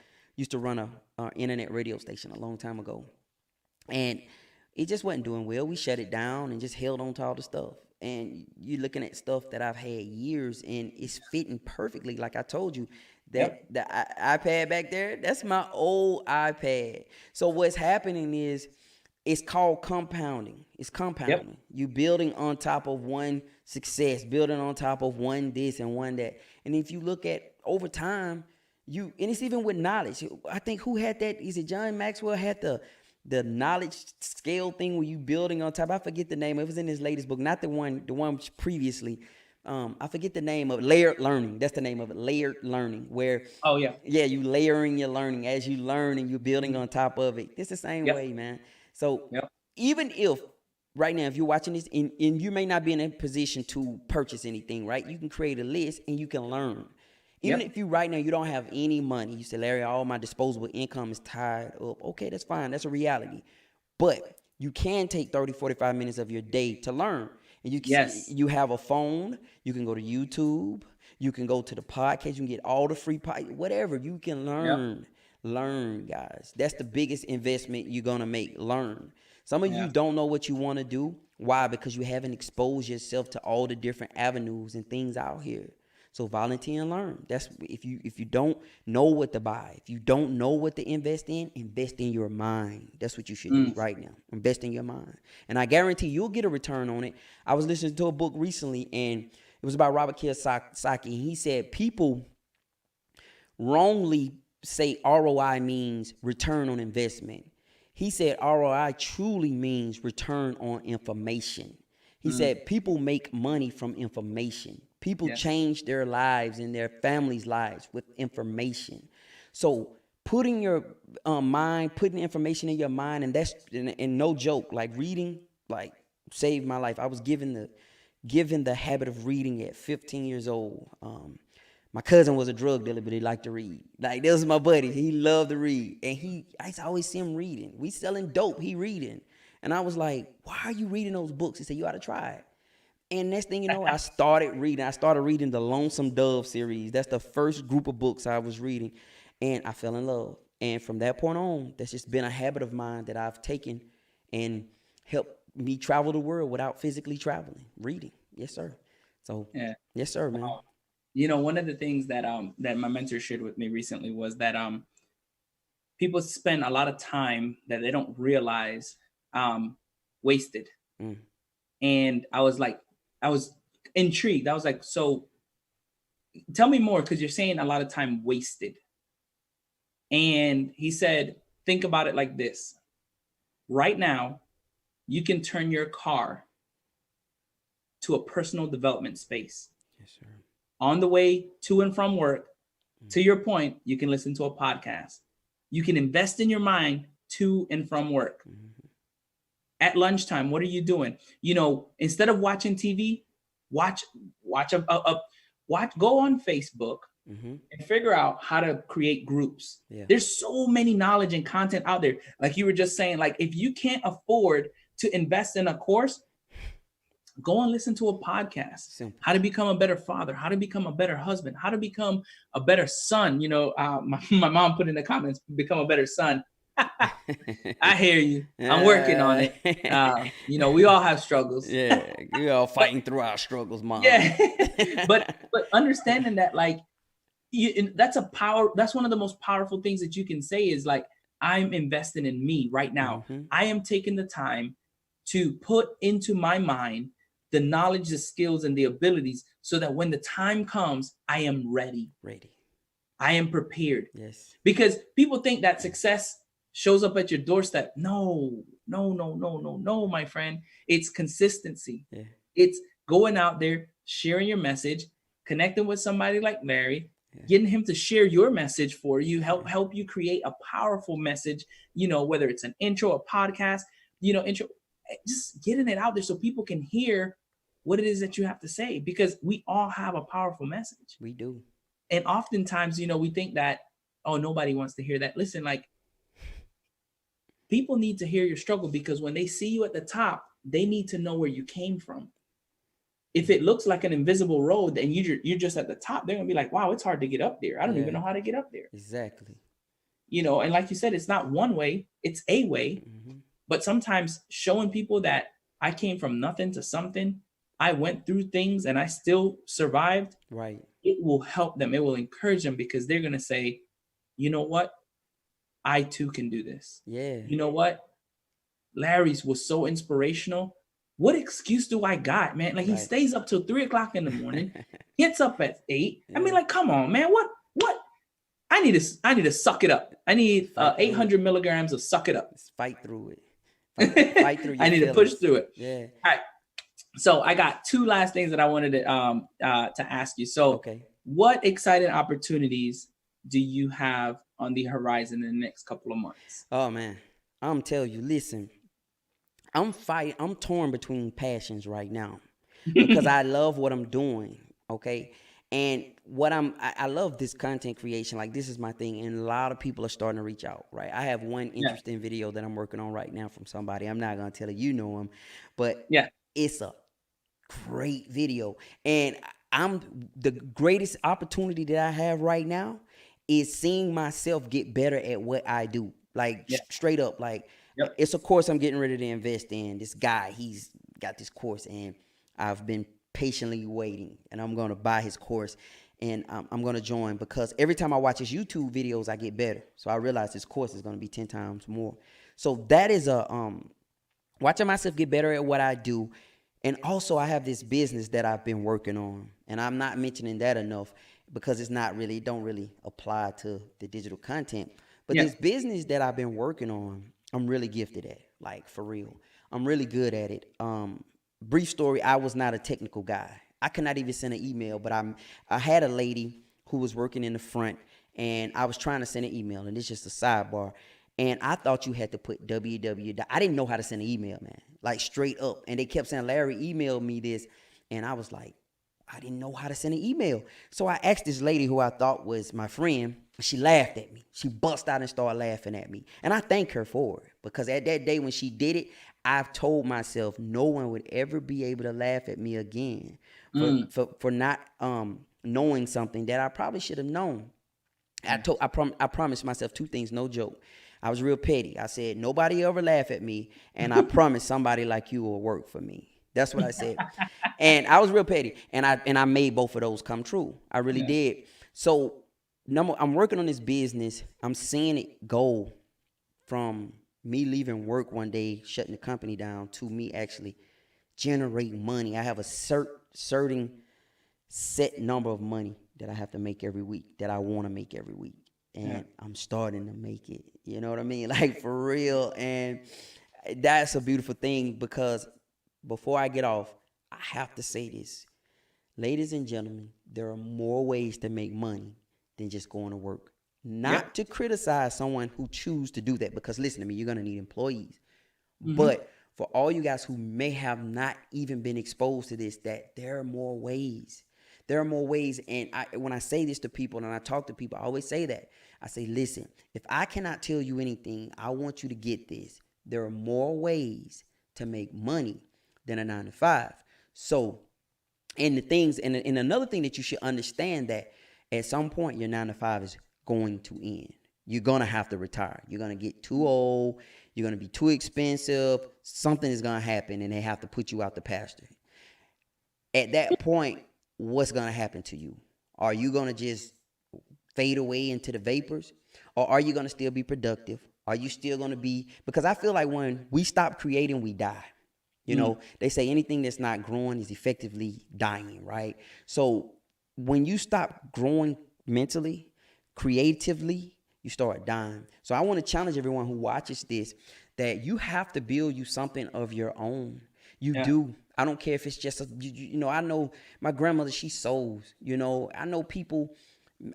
A: a internet radio station a long time ago, and it just wasn't doing well. We shut it down and just held on to all the stuff. And you're looking at stuff that I've had years, and it's fitting perfectly. Like I told you, that the iPad back there, that's my old iPad. So what's happening is it's called compounding. It's compounding. Yep. You building on top of one success, building on top of one this and one that. And if you look at over time, and it's even with knowledge. I think who had that? Is it John Maxwell had the knowledge scale thing where you building on top? I forget the name. It was in his latest book, not the one previously. I forget the name of it. Layered learning. That's the name of it. Layered learning. Where you layering your learning as you learn and you're building on top of it. It's the same way, man. So even if right now, if you're watching this and you may not be in a position to purchase anything, right? You can create a list and you can learn. Even if you right now you don't have any money, you say, Larry, all my disposable income is tied up. Okay, that's fine. That's a reality. But you can take 30, 45 minutes of your day to learn. And you have a phone. You can go to YouTube. You can go to the podcast. You can get all the free whatever. You can learn. Learn, guys. That's the biggest investment you're going to make. Learn. Some of you don't know what you want to do. Why? Because you haven't exposed yourself to all the different avenues and things out here. So volunteer and learn. That's if you don't know what to buy, if you don't know what to invest in your mind. That's what you should do right now. Invest in your mind. And I guarantee you'll get a return on it. I was listening to a book recently, and it was about Robert Kiyosaki. And he said people wrongly say ROI means return on investment. He said ROI truly means return on information. He said people make money from information. People change their lives and their families' lives with information. So putting your putting information in your mind, and that's and no joke, like reading, like saved my life. I was given the habit of reading at 15 years old. My cousin was a drug dealer, but he liked to read. Like, this was my buddy. He loved to read. And I used to always see him reading. We selling dope, he reading. And I was like, why are you reading those books? He said, you ought to try it. And next thing you know, I started reading. I started reading the Lonesome Dove series. That's the first group of books I was reading. And I fell in love. And from that point on, that's just been a habit of mine that I've taken and helped me travel the world without physically traveling. Reading. Yes, sir. So, yes, sir, man.
B: You know, one of the things that that my mentor shared with me recently was that people spend a lot of time that they don't realize wasted. And I was intrigued. I was like, so tell me more, because you're saying a lot of time wasted. And he said, think about it like this. Right now, you can turn your car to a personal development space.
A: Yes, sir.
B: On the way to and from work, To your point, you can listen to a podcast. You can invest in your mind to and from work. At lunchtime, what are you doing? Instead of watching TV, watch go on Facebook and figure out how to create groups.
A: Yeah.
B: There's so many knowledge and content out there. Like you were just saying, like if you can't afford to invest in a course, go and listen to a podcast.
A: Simple.
B: How to become a better father, how to become a better husband, how to become a better son. My mom put in the comments, become a better son. I hear you. I'm working on it. We all have struggles.
A: Yeah, we all fighting through our struggles, Mom.
B: Yeah, but understanding that, like, that's one of the most powerful things that you can say is like, I'm investing in me right now. I am taking the time to put into my mind the knowledge, the skills, and the abilities so that when the time comes, I am ready. I am prepared.
A: Yes.
B: Because people think that success shows up at your doorstep. No, my friend. It's consistency.
A: Yeah.
B: It's going out there, sharing your message, connecting with somebody like Larry, getting him to share your message for you, help you create a powerful message, whether it's an intro, a podcast, just getting it out there so people can hear what it is that you have to say, because we all have a powerful message.
A: We do.
B: And oftentimes, we think that, oh, nobody wants to hear that. Listen, like, people need to hear your struggle, because when they see you at the top, they need to know where you came from. If it looks like an invisible road and you're just at the top, they're gonna be like, wow, it's hard to get up there. I don't even know how to get up there.
A: Exactly.
B: And like you said, it's not one way, it's a way. But sometimes showing people that I came from nothing to something, I went through things and I still survived.
A: Right.
B: It will help them. It will encourage them, because they're gonna say, you know what? I too can do this.
A: Yeah.
B: You know what? Larry's was so inspirational. What excuse do I got, man? Like, he stays up till 3:00 in the morning, gets up at 8. I mean, like, come on, man. What? I need to suck it up. I need 800 milligrams of suck it up.
A: Let's fight through it. Fight through your
B: I need to push through it.
A: Yeah.
B: All right. So I got two last things that I wanted to ask you. So, what exciting opportunities do you have on the horizon in the next couple of months?
A: Oh man, I'm telling you, listen, I'm torn between passions right now, because I love what I'm doing. Okay. And I love this content creation. Like, this is my thing. And a lot of people are starting to reach out, right? I have one interesting video that I'm working on right now from somebody. I'm not going to tell you know him, but it's a great video. And the greatest opportunity that I have right now is seeing myself get better at what I do. Like, straight up, like, it's a course I'm getting ready to invest in. This guy, he's got this course, and I've been patiently waiting, and I'm going to buy his course, and I'm going to join, because every time I watch his YouTube videos, I get better. So I realize this course is going to be 10 times more. So that is watching myself get better at what I do. And also, I have this business that I've been working on, and I'm not mentioning that enough, because it don't really apply to the digital content. But this business that I've been working on, I'm really gifted at, like, for real. I'm really good at it. Brief story, I was not a technical guy. I could not even send an email, but I had a lady who was working in the front, and I was trying to send an email, and it's just a sidebar. And I thought you had to put www. I didn't know how to send an email, man, like, straight up. And they kept saying, Larry, email me this. And I was like, I didn't know how to send an email. So I asked this lady who I thought was my friend. She laughed at me. She bust out and started laughing at me. And I thank her for it, because at that day when she did it, I've told myself no one would ever be able to laugh at me again for not knowing something that I probably should have known. I promised myself two things, no joke. I was real petty. I said, nobody ever laugh at me, and I promise somebody like you will work for me. That's what I said. And I was real petty, and I made both of those come true. I really did. So I'm working on this business. I'm seeing it go from me leaving work one day, shutting the company down, to me actually generating money. I have a certain set number of money that I have to make every week, that I want to make every week. And I'm starting to make it. You know what I mean? Like, for real. And that's a beautiful thing, because before I get off, I have to say this. Ladies and gentlemen, there are more ways to make money than just going to work. Not to criticize someone who choose to do that, because listen to me, you're going to need employees. But for all you guys who may have not even been exposed to this, that there are more ways. There are more ways. And when I say this to people and I talk to people, I always say that. I say, listen, if I cannot tell you anything, I want you to get this. There are more ways to make money than a 9-to-5. So, and the things, and another thing that you should understand, that at some point your 9-to-5 is going to end. You're going to have to retire. You're going to get too old. You're going to be too expensive. Something is going to happen and they have to put you out the pasture. At that point, what's going to happen to you? Are you going to just fade away into the vapors? Or are you going to still be productive? Are you still going to be, because I feel like when we stop creating, we die. You know, they say anything that's not growing is effectively dying, right? So when you stop growing mentally, creatively, you start dying. So I want to challenge everyone who watches this, that you have to build you something of your own. You do. I don't care if it's just, you know, I know my grandmother, she sews, you know, I know people,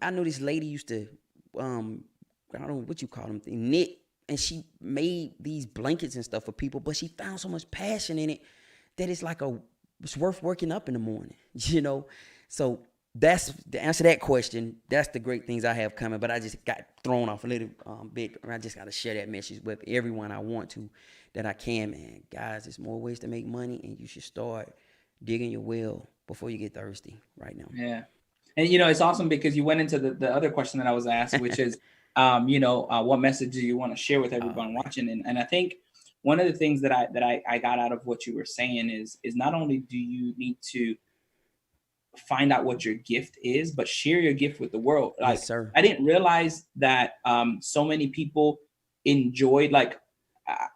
A: I know this lady used to, I don't know what you call them, knit, and she made these blankets and stuff for people, but she found so much passion in it that it's worth waking up in the morning, you know? So that's the answer to that question. That's the great things I have coming, but I just got thrown off a little bit. I just got to share that message with everyone I want to, that I can, man. Guys, there's more ways to make money, and you should start digging your well before you get thirsty right now.
B: Yeah. And, you know, it's awesome because you went into the other question that I was asked, which is, what message do you want to share with everyone watching? And I think one of the things that I got out of what you were saying is not only do you need to find out what your gift is, but share your gift with the world. Like,
A: yes, sir.
B: I didn't realize that so many people enjoyed, like,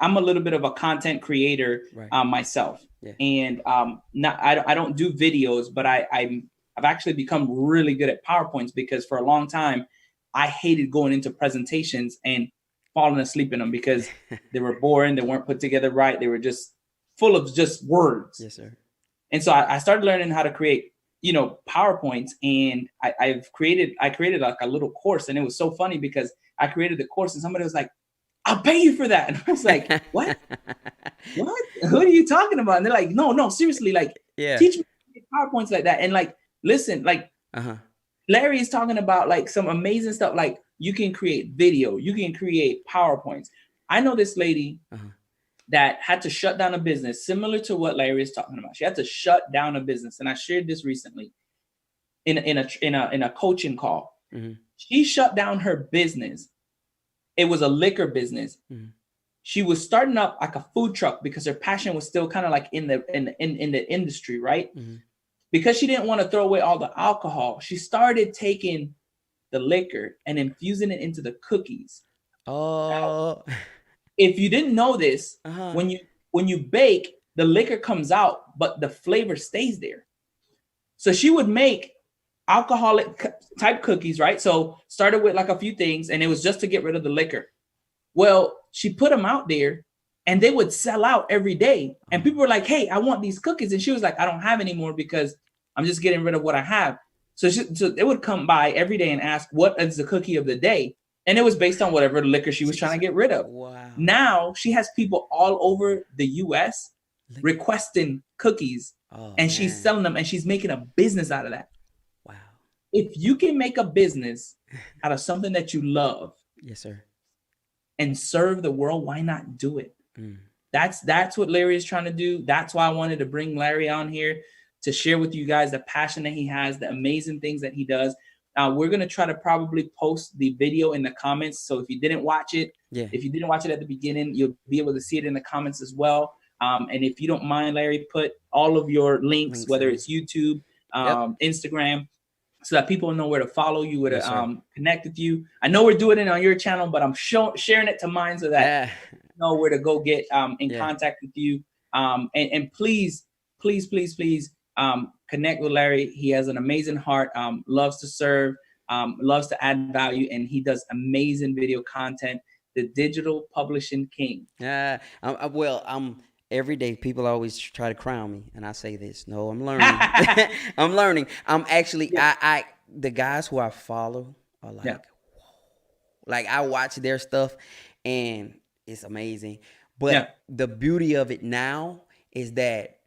B: I'm a little bit of a content creator myself. Yeah. And I don't do videos, but I've actually become really good at PowerPoints, because for a long time I hated going into presentations and falling asleep in them because they were boring, they weren't put together right, they were just full of just words.
A: Yes, sir.
B: And so I started learning how to create, you know, PowerPoints, and I created like a little course. And it was so funny because I created the course and somebody was like, I'll pay you for that. And I was like, what? What? Who are you talking about? And they're like, no, seriously, like, teach me PowerPoints like that. And like, listen, like, Larry is talking about like some amazing stuff. Like, you can create video, you can create PowerPoints. I know this lady that had to shut down a business similar to what Larry is talking about. She had to shut down a business. And I shared this recently in a coaching call. She shut down her business. It was a liquor business. She was starting up like a food truck because her passion was still kind of like in the industry, right? Because she didn't want to throw away all the alcohol, she started taking the liquor and infusing it into the cookies. Now, if you didn't know this, when you bake, the liquor comes out, but the flavor stays there. So she would make alcoholic type cookies, right? So started with like a few things, and it was just to get rid of the liquor. Well, she put them out there and they would sell out every day. And people were like, hey, I want these cookies. And she was like, I don't have any more because I'm just getting rid of what I have. So they would come by every day and ask, what is the cookie of the day? And it was based on whatever liquor she was trying to get rid of. Wow. Now she has people all over the US requesting cookies, and she's selling them, and she's making a business out of that.
A: Wow.
B: If you can make a business out of something that you love,
A: yes, sir,
B: and serve the world, why not do it? That's what Larry is trying to do. That's why I wanted to bring Larry on here to share with you guys the passion that he has, the amazing things that he does. We're going to try to probably post the video in the comments. So if you didn't watch it, if you didn't watch it at the beginning, you'll be able to see it in the comments as well. And if you don't mind, Larry, put all of your links, whether it's YouTube, Instagram, so that people know where to follow you, where to connect with you. I know we're doing it on your channel, but I'm sharing it to mine so that you know where to go get in contact with you. And please connect with Larry. He has an amazing heart, loves to serve, loves to add value, and he does amazing video content. The digital publishing king.
A: I'm every day people always try to crown me, and I say this. No, I'm learning. I'm learning. I'm actually I the guys who I follow are like,
B: Yeah.
A: like I watch their stuff and it's amazing.
B: Yeah.
A: But the beauty of it now is that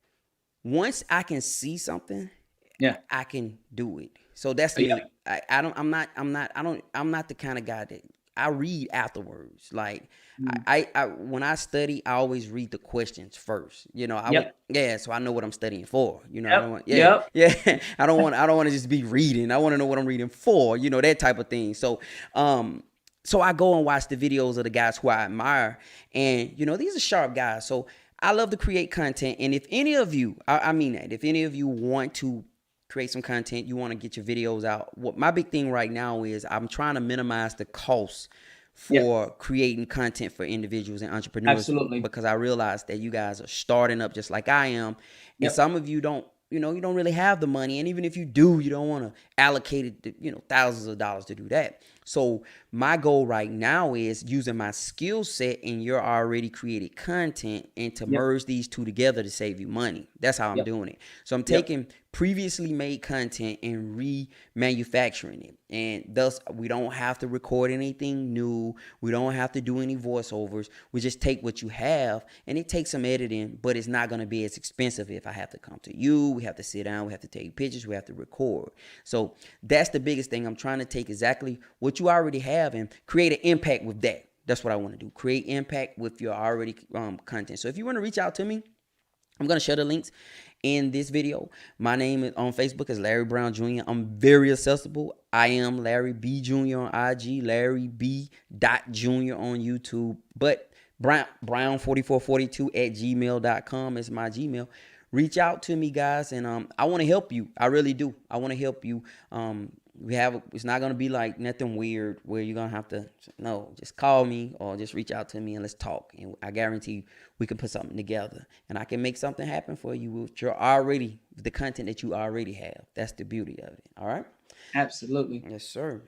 A: once I can see something,
B: Yeah.
A: I can do it. So that's
B: Yeah.
A: me. I'm not the kind of guy that I read afterwards. Like
B: Mm.
A: I when I study, I always read the questions first. You know,
B: Yep.
A: so I know what I'm studying for. You know, I don't
B: Yep.
A: want,
B: Yep.
A: yeah. I don't want to just be reading. I want to know what I'm reading for, you know, that type of thing. So I go and watch the videos of the guys who I admire, and you know, these are sharp guys. So I love to create content. And if any of you, I mean that, if any of you want to create some content, you want to get your videos out, what my big thing right now is I'm trying to minimize the cost for creating content for individuals and entrepreneurs,
B: Absolutely.
A: because I realize that you guys are starting up just like I am, and
B: Yep.
A: some of you don't, you know, you don't really have the money, and even if you do, you don't want to allocate it to, you know, thousands of dollars to do that. So my goal right now is using my skill set and your already created content and to merge these two together to save you money. That's how I'm doing it. So I'm taking previously made content and remanufacturing it. And thus we don't have to record anything new. We don't have to do any voiceovers. We just take what you have, and it takes some editing, but it's not going to be as expensive if I have to come to you. We have to sit down, we have to take pictures, we have to record. So that's the biggest thing. I'm trying to take exactly what you already have and create an impact with that. That's what I want to do. Create impact with your already content. So if you want to reach out to me, I'm going to share the links in this video. My name is on Facebook is Larry Brown Jr. I'm very accessible. I am Larry B. Jr. on IG, Larry B. Jr. on YouTube. But Brown4442 at gmail.com is my Gmail. Reach out to me, guys, and I want to help you. I really do. I want to help you. It's not gonna be like nothing weird where you're gonna have to, no, just call me or just reach out to me and let's talk. And I guarantee we can put something together, and I can make something happen for you with the content that you already have. That's the beauty of it. All right.
B: Absolutely.
A: Yes, sir.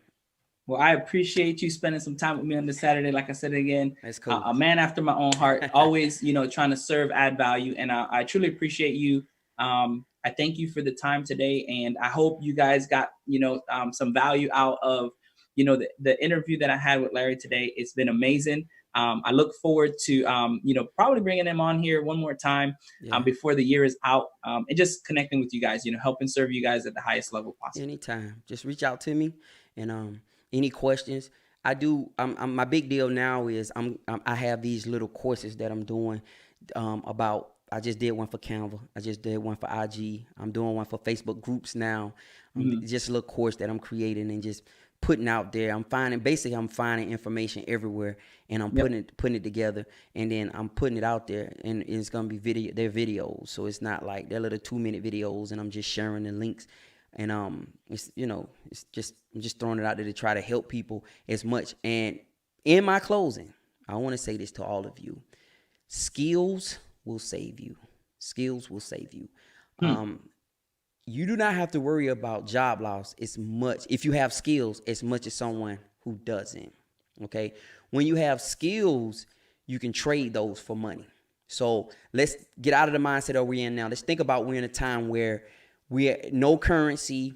B: Well, I appreciate you spending some time with me on this Saturday. Like I said again,
A: That's cool.
B: A man after my own heart, always, you know, trying to serve, add value. And I truly appreciate you. I thank you for the time today. And I hope you guys got, you know, some value out of, you know, the interview that I had with Larry today. It's been amazing. I look forward to, you know, probably bringing him on here one more time before the year is out, and just connecting with you guys, you know, helping serve you guys at the highest level possible.
A: Anytime. Just reach out to me, and any questions. I do. My big deal now is I have these little courses that I'm doing about. I just did one for Canva. I just did one for IG. I'm doing one for Facebook groups now. Just a little course that I'm creating and just putting out there. I'm finding information everywhere, and I'm putting it together, and then I'm putting it out there, and it's gonna be their videos. So it's not like they're little 2-minute videos, and I'm just sharing the links. And it's, you know, I'm just throwing it out there to try to help people as much. And in my closing, I want to say this to all of you: skills will save you. Skills will save you. You do not have to worry about job loss as much if you have skills as much as someone who doesn't. Okay, when you have skills, you can trade those for money. So let's get out of the mindset that we're in now. Let's think about we're in a time where we're no currency.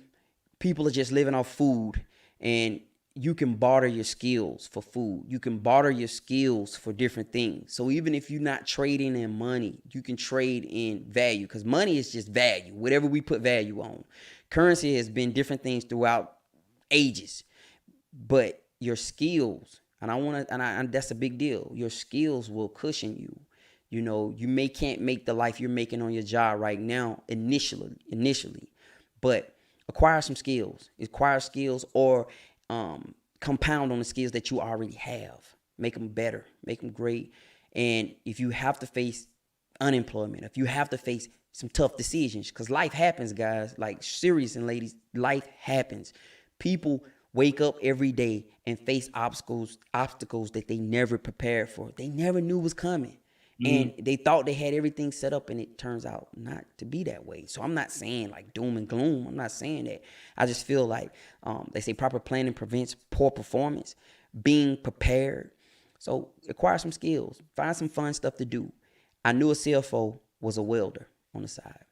A: People are just living off food, and you can barter your skills for food. You can barter your skills for different things. So even if you're not trading in money, you can trade in value, because money is just value, whatever we put value on. Currency has been different things throughout ages, but your skills, and that's a big deal. Your skills will cushion you. You know, you can't make the life you're making on your job right now initially, but acquire some skills. Acquire skills, or compound on the skills that you already have. Make them better, make them great. And if you have to face unemployment, if you have to face some tough decisions, because life happens, guys, like serious and ladies, life happens. People wake up every day and face obstacles that they never prepared for. They never knew was coming. And they thought they had everything set up, and it turns out not to be that way. So I'm not saying like doom and gloom. I'm not saying that. I just feel like they say proper planning prevents poor performance. Being prepared. So acquire some skills. Find some fun stuff to do. I knew a CFO was a welder on the side.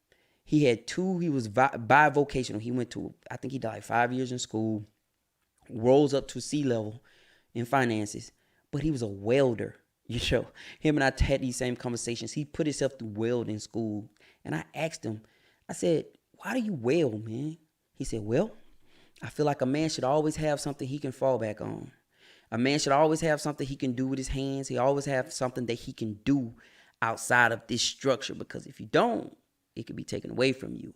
A: He was bivocational. He went to, I think he did like 5 years in school, rose up to sea level in finances, but he was a welder. Him and I had these same conversations. He put himself through welding school. And I asked him, I said, why do you weld, man? He said, well, I feel like a man should always have something he can fall back on. A man should always have something he can do with his hands. He always have something that he can do outside of this structure, because if you don't, it could be taken away from you.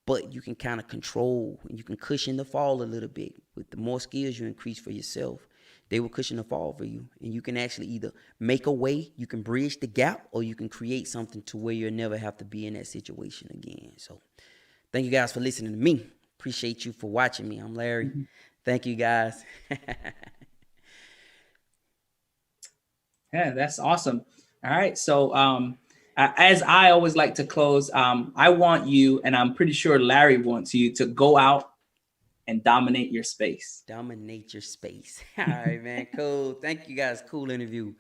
A: But you can kind of control and you can cushion the fall a little bit. With the more skills you increase for yourself, they will cushion the fall for you. And you can actually either make a way, you can bridge the gap, or you can create something to where you'll never have to be in that situation again. So thank you guys for listening to me. Appreciate you for watching me. I'm Larry. Mm-hmm. Thank you guys.
B: Yeah, that's awesome. All right. So as I always like to close, I want you, and I'm pretty sure Larry wants you, to go out and dominate your space.
A: Dominate your space. All right, man. Cool. Thank you guys. Cool interview.